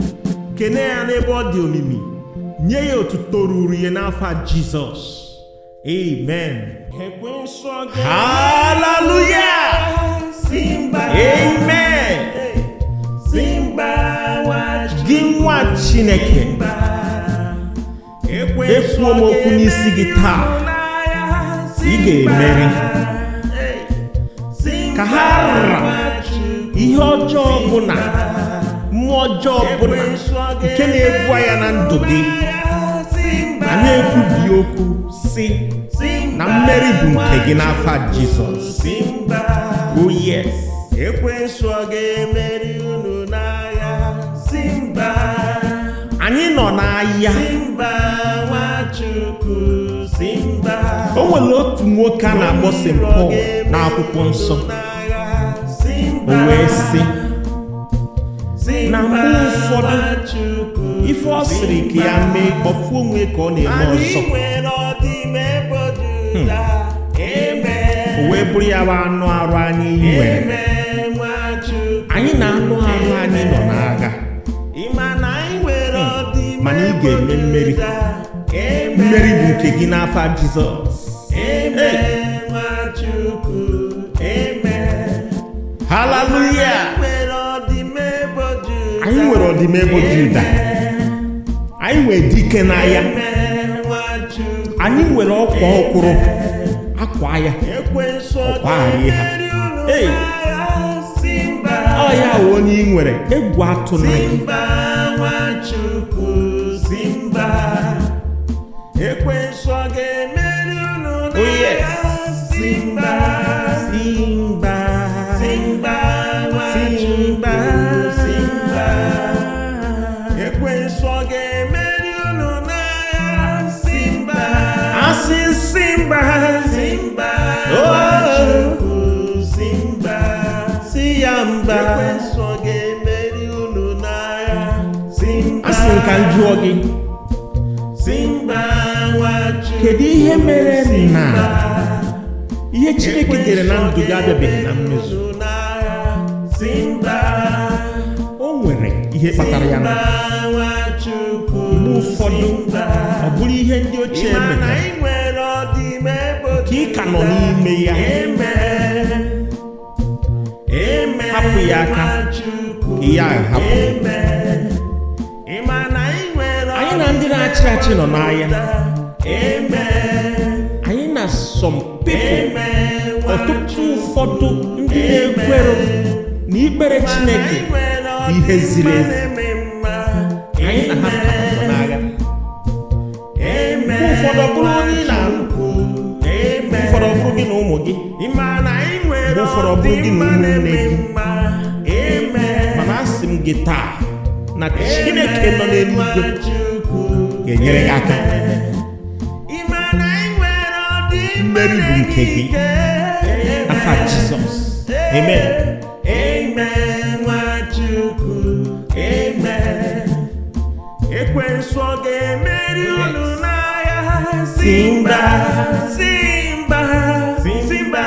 Kene ya n'ebe ọ dị omimi. Nye ya otuto ruru ya n'afọ Jizọs. Amen. Hallelujah. Amen. Gị nwa Chineke, ekwuo m okwu n'isi gị taa, ị ga-emeri. Ka ha rara ihe ọjọọ ọbụla, mmụọ ọjọọ ọbụla nke na-ebu ya na ndụ gị, ma na-ekwubi okwu si na mmeri bụ nke gị n'afọ Jizọs. Oh yes. Ekwensu ọ ga-emeri unu n'agha. Simba, anyị nọ n'ahịa. Simba Nwachukwu, Simba. O nwere otu nwoke a na-akpọ St. Paul n'akwụkwọ nsọ. O wee sị na mgbe ụfọdụ ife ọ sịrị ka ya mee, ọfụ onwe ka ọ na-eme ọzọ. O wee bụrụ ya bụ anụ arụ anyị nwere. Anyị na anụ arụ anyị nọ n'agha, mana ị ga-eme mmeri. Mmeri bụ nke gị n'afọ Jizọs. Hallelujah. Anyị nwere ọdịmegbo Juda. Anyị nwere dike n'agha. Anyị nwere ọkwa ọkwụrụ akwa ya, ọkwagharị ha. Ọ ya wụ onye ị nwere, egwu atụ na gị. Oh yes. Simba, Simba, Simba, Simba, Simba. Ekwensu ọ ga-emeri unu n'agha. Simba, asị Simba, Simba, oh, Simba, Siyamba. Ekwensu ọ ga-emeri unu n'agha. Simba, Asị nka njụọ gị, Simba Nwachukwu, kedu ihe mere na ihe Chineke dere na ndụ gị abịabeghị na mmezu? Simba, O nwere ihe kpatara ya na mgbe ụfọdụ ọ bụrụ ihe ndị ochie metara ka ị ka nọ n'ime ya. Hapụ ya aka ka ya hapụ. Anyị na ndị na-achị achị nọ n'ahịa. Anyị na some people, ọtụtụ ụfọdụ ndị na-ekwere na ikpere Chineke bụ ihe ziri ezi. Anyị na ha nọ n'agha. Mgbe ụfọdụ bụrụ onye ị na-alụ, mgbe ụfọdụ bụrụ gị na ụmụ gị, mgbe ụfọdụ bụrụ gị na ụmụnne gị. Mana asị m gị taa na Chineke nọ n'eluigwe ga-enyere gị aka. Mmeri bụ nke gị n'afa Jizọs. Amen. Nwachukwu, amen. Ekwensu ọ ga-emeri unu n'agha. Simba, Simba, Simba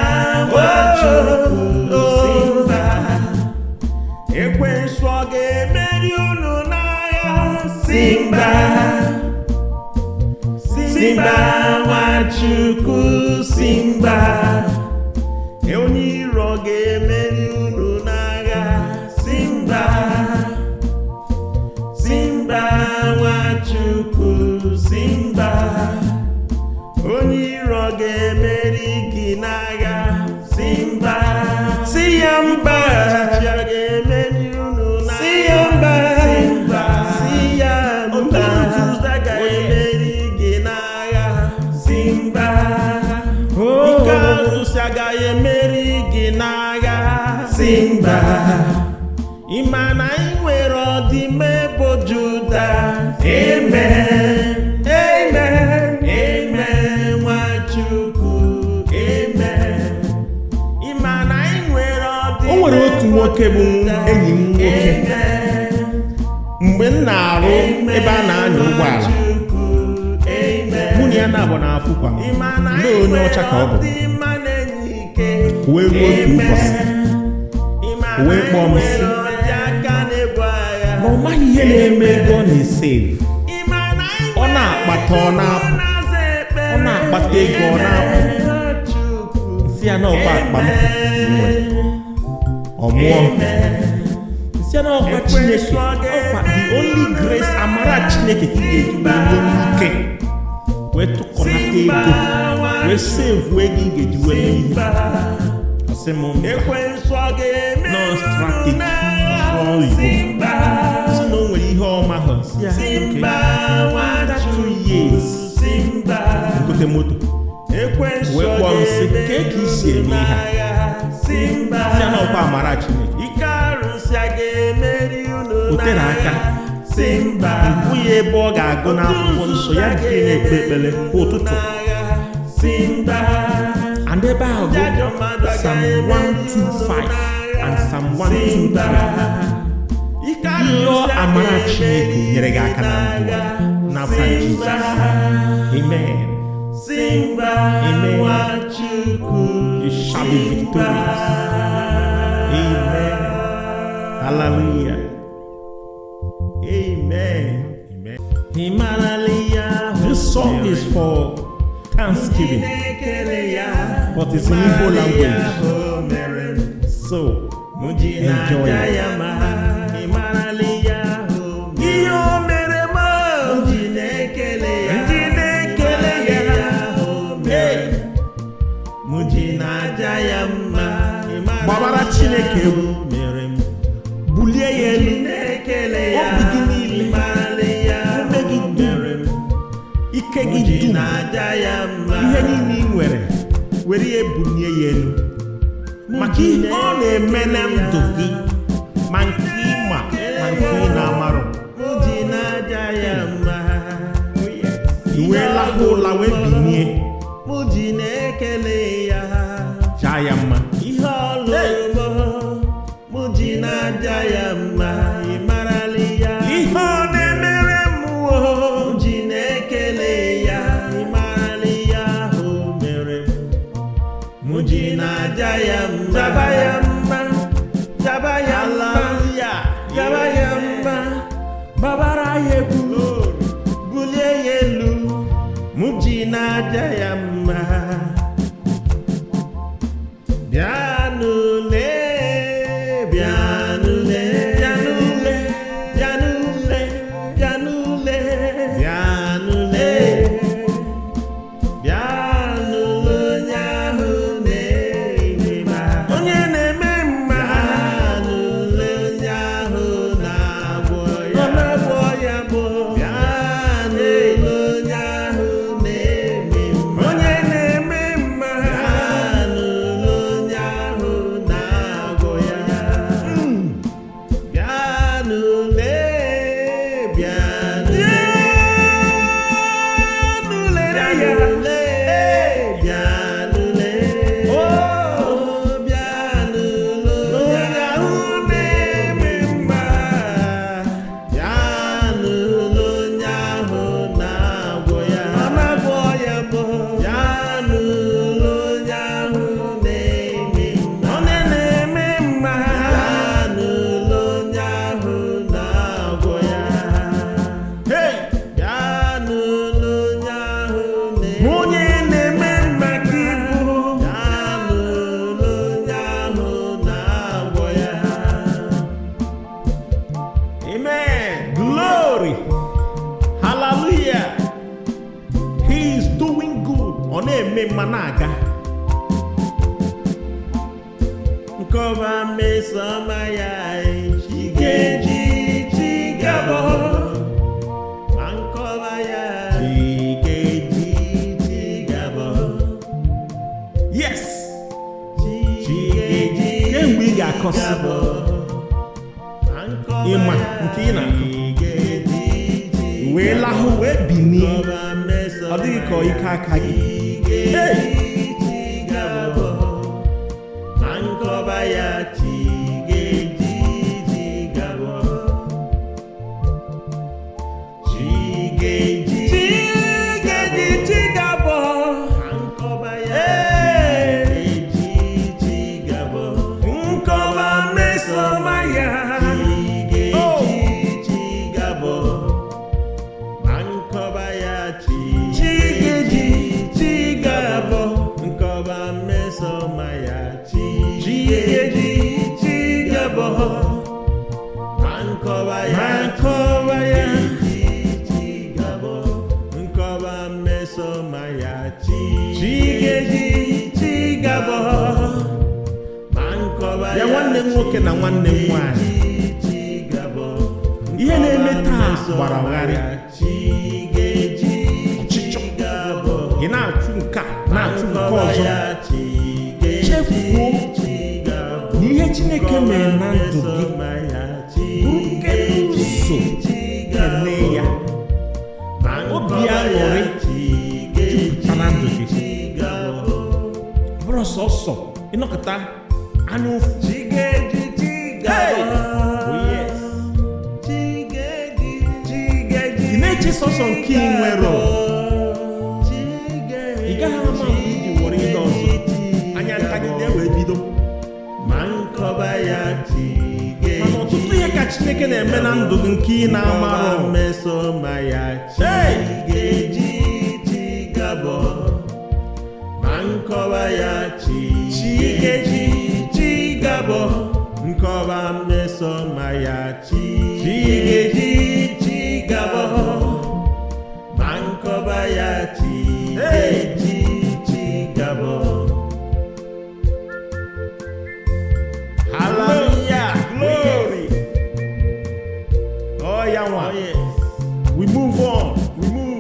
Nwachukwu, Simba. Ekwensu ọ ga-emeri unu n'agha. Simba, Simba Nwachukwu, Simba. Onye iro ga-emeri unu n'agha. Simba, Simba Nwachukwu, Simba. Onye iro ga-emeri gị n'agha. Simba, Siyamba ga-emeri unu n'agha. Siyamba, Simba, Siyamba ga-emeri gị n'agha. Simba, ike arụsị agaghị emeri gị n'agha. Simba, ịma na ị nwere ọdị na-apụta. Amen, amen, amen, Nwachukwu, amen. Ịma na anyị nwere O nwere otu nwoke bụ enyi m nwoke. Mgbe m na-arụ ebe a na-anya ụgbọala, mụ na ya na-abụ na-afụkwa m ndị onye ọcha ka ọ bụ. Wee ruo otu ụbọchị, wee kpọọ m sị na ọ maghị ihe na-eme ego ọ na-esevu. Ọ na-akpata ọ na-akpata ego ọ na-apụ. Nsị ya na ọkwa akpa m nwere ọ mụọ. Nsị ya na ọkwa Chineke, ọkwa the only grace, amara Chineke ka ị ga-eji wee nwee ike wee tụkọnata ego wee save ego ị ga-eji wee mee ihe. Ọsị m no strategy all Igbo. Si na o nwere ihe ọma ha. Si ya after 2 years gote moto. Wee kpọọ m sị ka isi eme ihe a. Si ya na ọkwa amara Chineke. O tere aka mkpụ ya ebe ọ ga-agụ n'akwụkwọ nsọ ya dị na-ekpe ekpere kwa ụtụtụ. And ebe ahụ bụ Psalm 125 and Psalm 123. Ihe amara Chineke nyere gị aka na ndụ n'afọ Jizọs. Amen. Amen. You shall be victorious. Amen. Hallelujah. Amen. Amen. This song is for Thanksgiving, but it's in Igbo language. So enjoy it. Gbabara Chineke mere m, bulie ya elu, obi gị niile, ume gị dum, ike gị dum, ihe niile ị nwere, were ya bulie ya elu, maka ihe ọ na-eme na ndụ gị, ma nke ịma ma nke ị na-amarụ. Iwe lahụ ụla wee binie, jaa ya mma. Ihe ọ na-emere m o ji na-ekele ya, ịmarali ya ahụ mere m ji na-aja ya mma, jaba ya mma, jaba ya mma, jaba ya mma, babara ya egwu, bulie ya elu, m ji na-aja ya mma. Bịanụle, bịanụle, bịanụle, bịanụle, bịanụle, bịanụle, bịanụle onye ahụ na-eme mma, onye na-eme mma, bịanụle onye ahụ na-agwọ ya bụ, bịanụle onye ahụ na-eme mma, onye na-eme mma, mma na-aga. Nkọba mesoma ya chigeji chigabo, ma nkọba ya chigeji chigabo. Yes, chigeji kemgbe ị ga-akọsị ịma nke ị na-akọ wee lahụ wee binie, ọ dịghị ka ike aka gị. Ya nwanne m nwoke na nwanne m nwanyị, ihe na-eme taa gbara gharị. Ọchịchọ ị na-achụ nke a na-achụ nke ọzọ, chefuo na ihe Chineke mere na ndụ gị bụrụ nke ụzọ eme ya. Obi aṅụrị jupụta na ndụ gị, bụrụ sọsọ ịnọkọta anya ụfụ. Ị na-eche sọsọ nke ị nwere, ị gaghị ama mgbe iji were ihe ọzọ. Anya ntagide wee bido. Mana ọtụtụ ihe ka Chineke na-eme na ndụ gị nke ị na-amarọ. Nkọba mmesoma ya Chigeji Chigabo, ma nkọba ya Chigeji Chigabo. Hallelujah, glory. Oh yeah, one. Oh, yes. We move on. We move.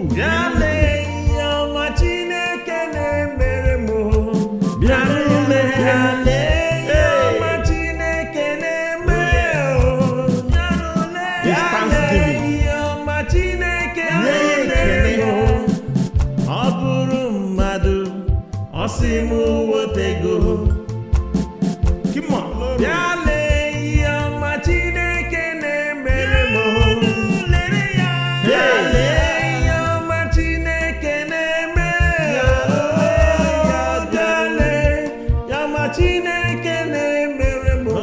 Osimu wotego. Come on, Lord. Yale yama Chineke na-emere mo. Yale yama Chineke na-emere. Yale yama Chineke na-emere mo.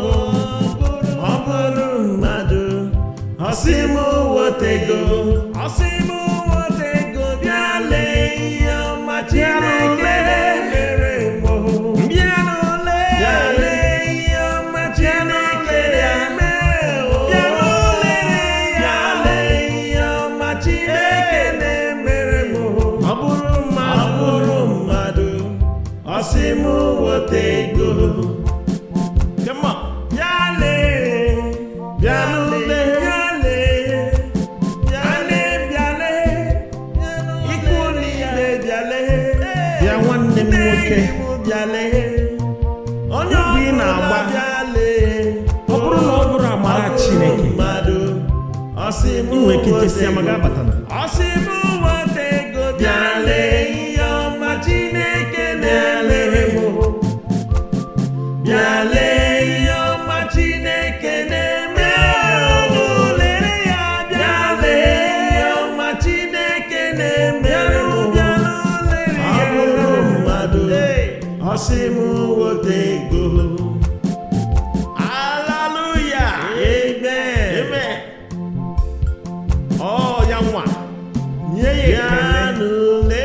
Ọ bụrụ mmadụ, osimu wotego. Osimu wotego. Yale yama Chineke Osimu wotego. Come on. Yale, yale, yale, yale, yale. Ikuli yale, yale. Ya nwanne m nwoke. Yale. Onye obi na-agba. Yale. Ọ bụrụ na ọ bụrụ amara Chineke. Osimu wotego. Inwe ike isi amaga abatana. Osimu wotego. Yale. Chineke na-emere mo. Bịale ọma Chineke na-emere mo. Lere ya bịale ọma Chineke na-emere mo. Ọ bụrụ mmadụ, ọ sị m wotego. Hallelujah. Amen. Amen. Oh, ya nwa. Nye ya ekele.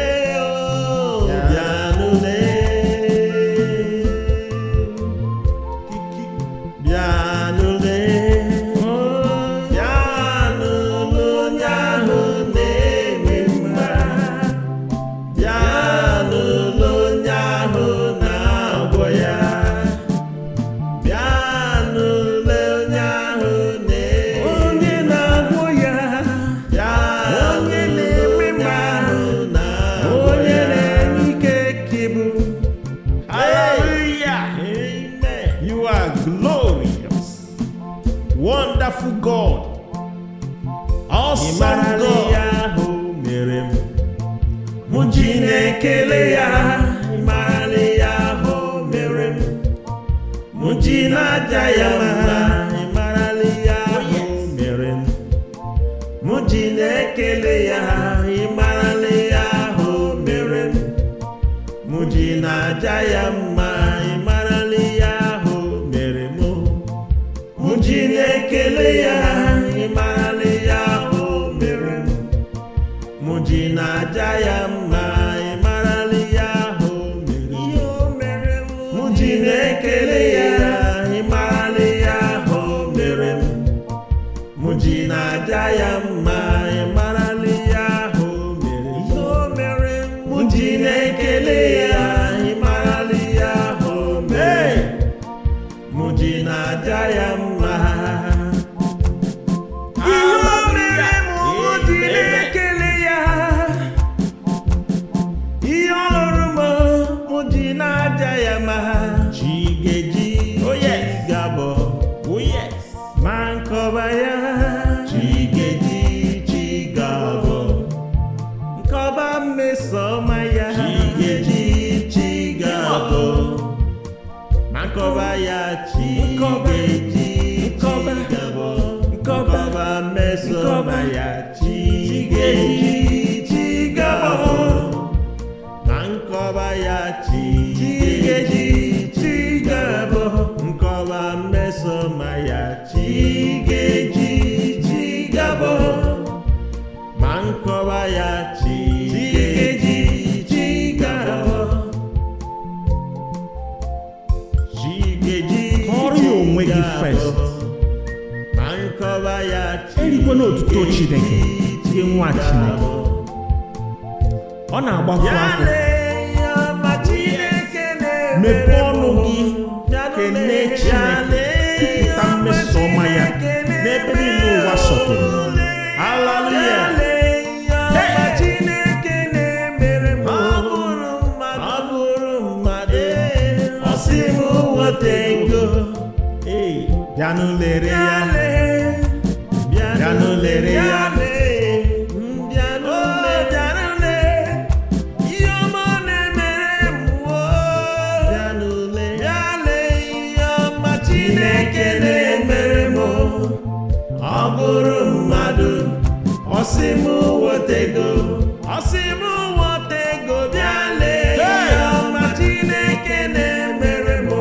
na-ekele ya ịmarala ya ahụ mere m mụ ji na-aja ya mma ịmarala ya ahụ mere m mụ ji na-ekele ya ịmarala ya ahụ mere m mụ ji na-aja ya mma ịmarala ya ahụ mere m mụ ji na-ekele ya ịmarala ya ahụ mere m mụ ji na-aja ya mma ịmarala ya ahụ mere m mụ ji na-ekele ya ịmarala ya ahụ mere m mụ ji na-aja ya mma ịmarala ya ahụ mere m mụ ji na-ekele ya ịmarala ya ahụ mere m mụ ji na-aja ya mma Nkọba ya chigeji chigabo nkọba mesoma ya chigeji chigabo na nkọba ya chigeji chigabo nkọba mesoma ya chigeji chigabo ma nkọba ya chigeji chigabo. Onwe gị first. Erikwe n'otuto Chineke nke nwa Chineke. Ọ na-agbafu afọ. Mepee ọnụ gị kene Chineke kwupụta mmeso ọma ya n'ebe niile ụwa sọtụrụ. Hallelujah. Bịanụ lere ya, bịanụ lere ya, bịanụ le, ihe ọma na-emere m bịanụ le, ihe ọma Chineke na-emere m ọ bụrụ mmadụ ọ sị m wetego bịa lee ihe ọma Chineke na-emere m.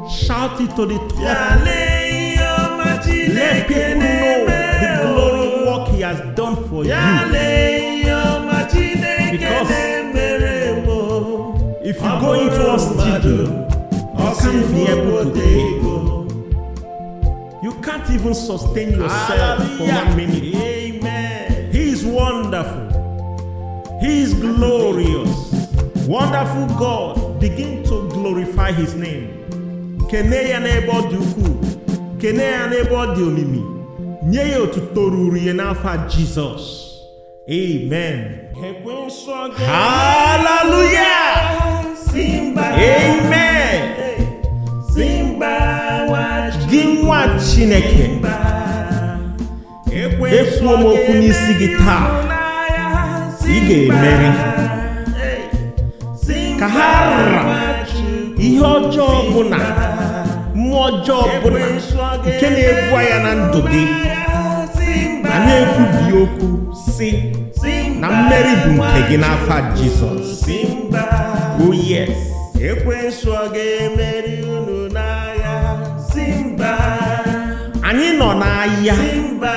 Shout it to the top. Let people know the glory work He has done for you. Because if you go into a studio, you can't be able to go. You can't even sustain yourself for 1 minute. Amen. He is wonderful. He is glorious. Wonderful God. Begin to glorify His name. Kene ya n'ebe ọ dị ukwuu, kene ya n'ebe ọ dị omimi, nye ya otuto ruru ya n'afọ Jizọs. Amen. Hallelujah. Amen. Gị nwa Chineke, ekwuo m okwu n'isi gị taa, ị ga-emeri. Ka ha rara ihe ọjọọ ọbụla, mmụọ ọjọọ ọbụla nke na-ebu ya na ndụ gị, ma na-ekwubi okwu si na mmeri bụ nke gị n'afọ Jizọs. Oh yes. Ekwensu ọ ga-emeri unu n'agha. Simba. Anyị nọ n'agha. Simba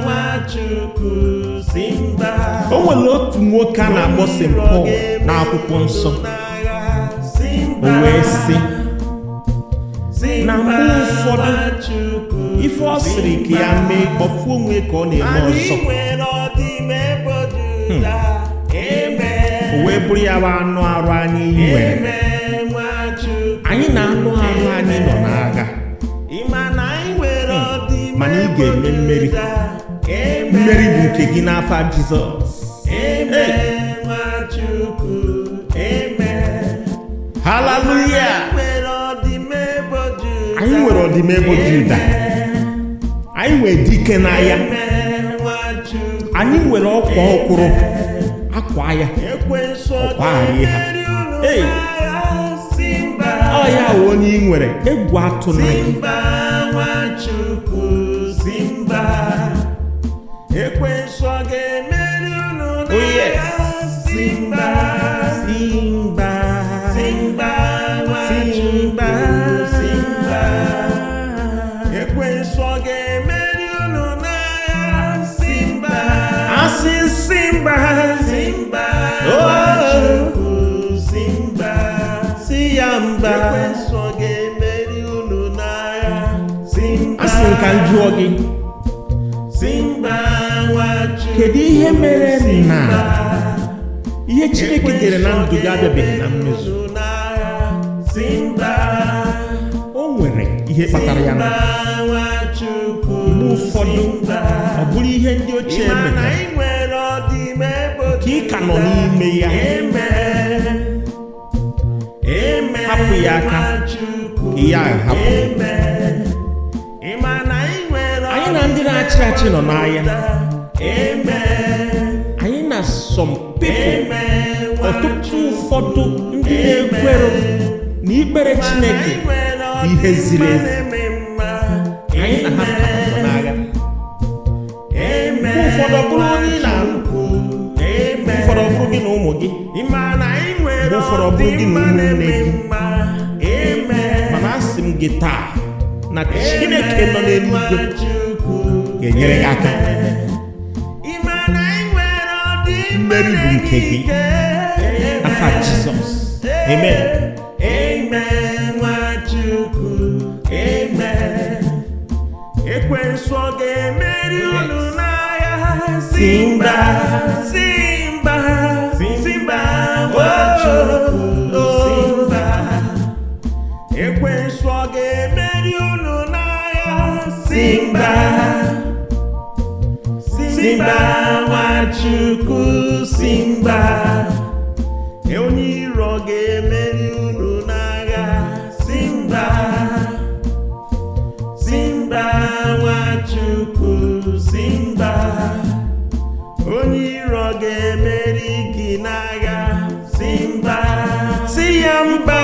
Nwachukwu. Simba. O nwere otu nwoke a na-akpọ St. Paul n'akwụkwọ nsọ. O wee sị na mgbe ụfọdụ ife ọ sịrị ka ya mee ọfụ onwe ka ọ na-eme ọzọ. O wee bụrụ ya bụ anụ arụ anyị nwere. Anyị na anụ arụ anyị nọ n'agha, mana ị ga-eme mmeri. Mmeri bụ nke gị n'afọ Jizọs. Hallelujah. Anyị nwere ọdịmegbo Juda. Anyị nwere dike n'agha. Anyị nwere ọkwa ọkwụrụ. akwa ya ekwensu ọkwagharị ha. Hey! Simba Ọ ya wụ onye ị nwere egwu atụ na gị. Simba Nwachukwu Simba ekwensu ga-emeri unu Oh yes. Simba Simba Simba Nwachukwu Simba ekwensu ga-emeri unu Simba asị Simba Simba Oh. Nwachukwu Simba si ya mba. ekwensu ga-emeri unu Simba Asị nka njụọ gị, Simba Nwachukwu kedu ihe mere na Simba ihe Chineke dere na ndụ gị abịabeghị na mmezu? Simba O nwere ihe kpatara ya na mgbe ụfọdụ ọ bụrụ ihe ndị ochie metara ka ị ka nọ n'ime ya. Hapụ ya aka ka ya hapụ. Anyị na ndị na-achị achị nọ n'ahịa. Anyị na some people, ọtụtụ ụfọdụ ndị na-ekwere na ikpere Chineke bụ ihe ziri ezi. Anyị na ha nọ n'agha. Mgbe ụfọdụ ọ bụrụ onye ị na-alụ, mgbe ụfọdụ ọ bụrụ gị na ụmụ gị, mgbe ụfọdụ ọ bụrụ gị na ụmụnne gị. Mana asị m gị taa na Chineke nọ n'eluigwe ga-enyere gị aka. Mmeri bụ nke gị n'afa Jizọs. Amen. Nwachukwu amen ekwensu ga-emeri unu n'agha Simba Simba Simba Nwachukwu Simba ekwensu ga-emeri unu n'agha Simba Simba Nwachukwu Simba onye iro ga-emeri unu n'agha Simba Simba Nwachukwu Simba onye iro ga-emeri gị n'agha Simba si ya mba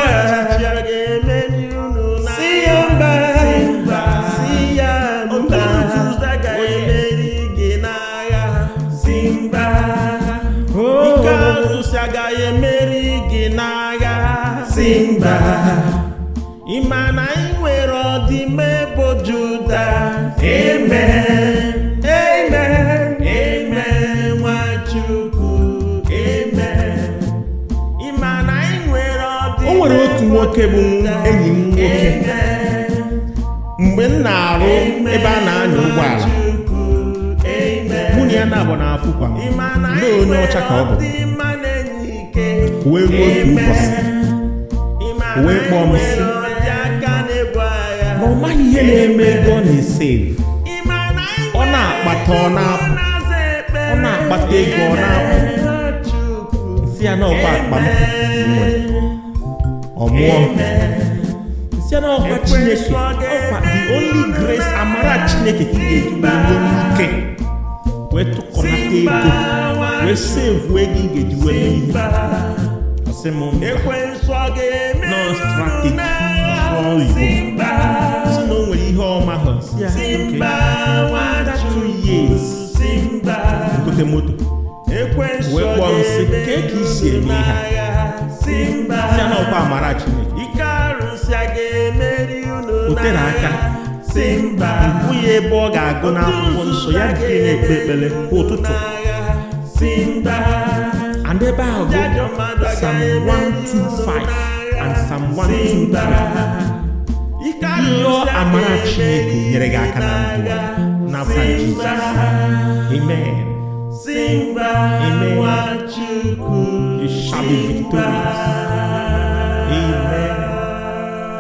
ga-emeri unu n'agha si ya mba Simba si ya mba ga-emeri gị n'agha Simba ike arụsị agaghị emeri gị n'agha Simba ịma na ị nwere ọdịmma ebo Juda amen amen amen Nwachukwu amen ịma na ị nwere ọdịmma O nwere otu nwoke bụ enyi m nwoke. Mgbe m na-arụ ebe a na-anya ụgbọala, mụ na ya na-abụ n'afụkwa m ndị onye ọcha ka ọ bụ. Wee ruo otu ụbọchị, wee kpọọ m sị na ọ maghị ihe na-eme ego ọ na-esave. Ọ na-akpata ọ na-apụ, ọ na-akpata ego ọ na-apụ. Nsị ya na ọkwa akpa m nwere ọ mụọ. Nsị ya na ọkwa Chineke, ọkwa the only grace, amara Chineke ka ị ga-eji wee nwee ike wee tụkọnata ego wee save wee gị ga-eji wee mee ihe. Ọsị m no strategy all Igbo si na o nwere ihe ọma ha. Si ya after 2 years gote moto. Wee kpọọ m sị kee ka isi eme ihe a. Si ya na ọkwa amara Chineke. O tere aka mkpụ ya ebe ọ ga-agụ n'akwụkwọ nsọ ya dị na-ekpe ekpere kwa ụtụtụ. And ebe ahụ bụ Psalm 125 and Psalm 123. Ịyọ amara Chineke nyere gị aka na ndụ a n'afọ Jizọs. Amen. Amen. You shall be victorious. Amen.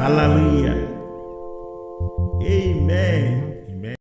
Hallelujah.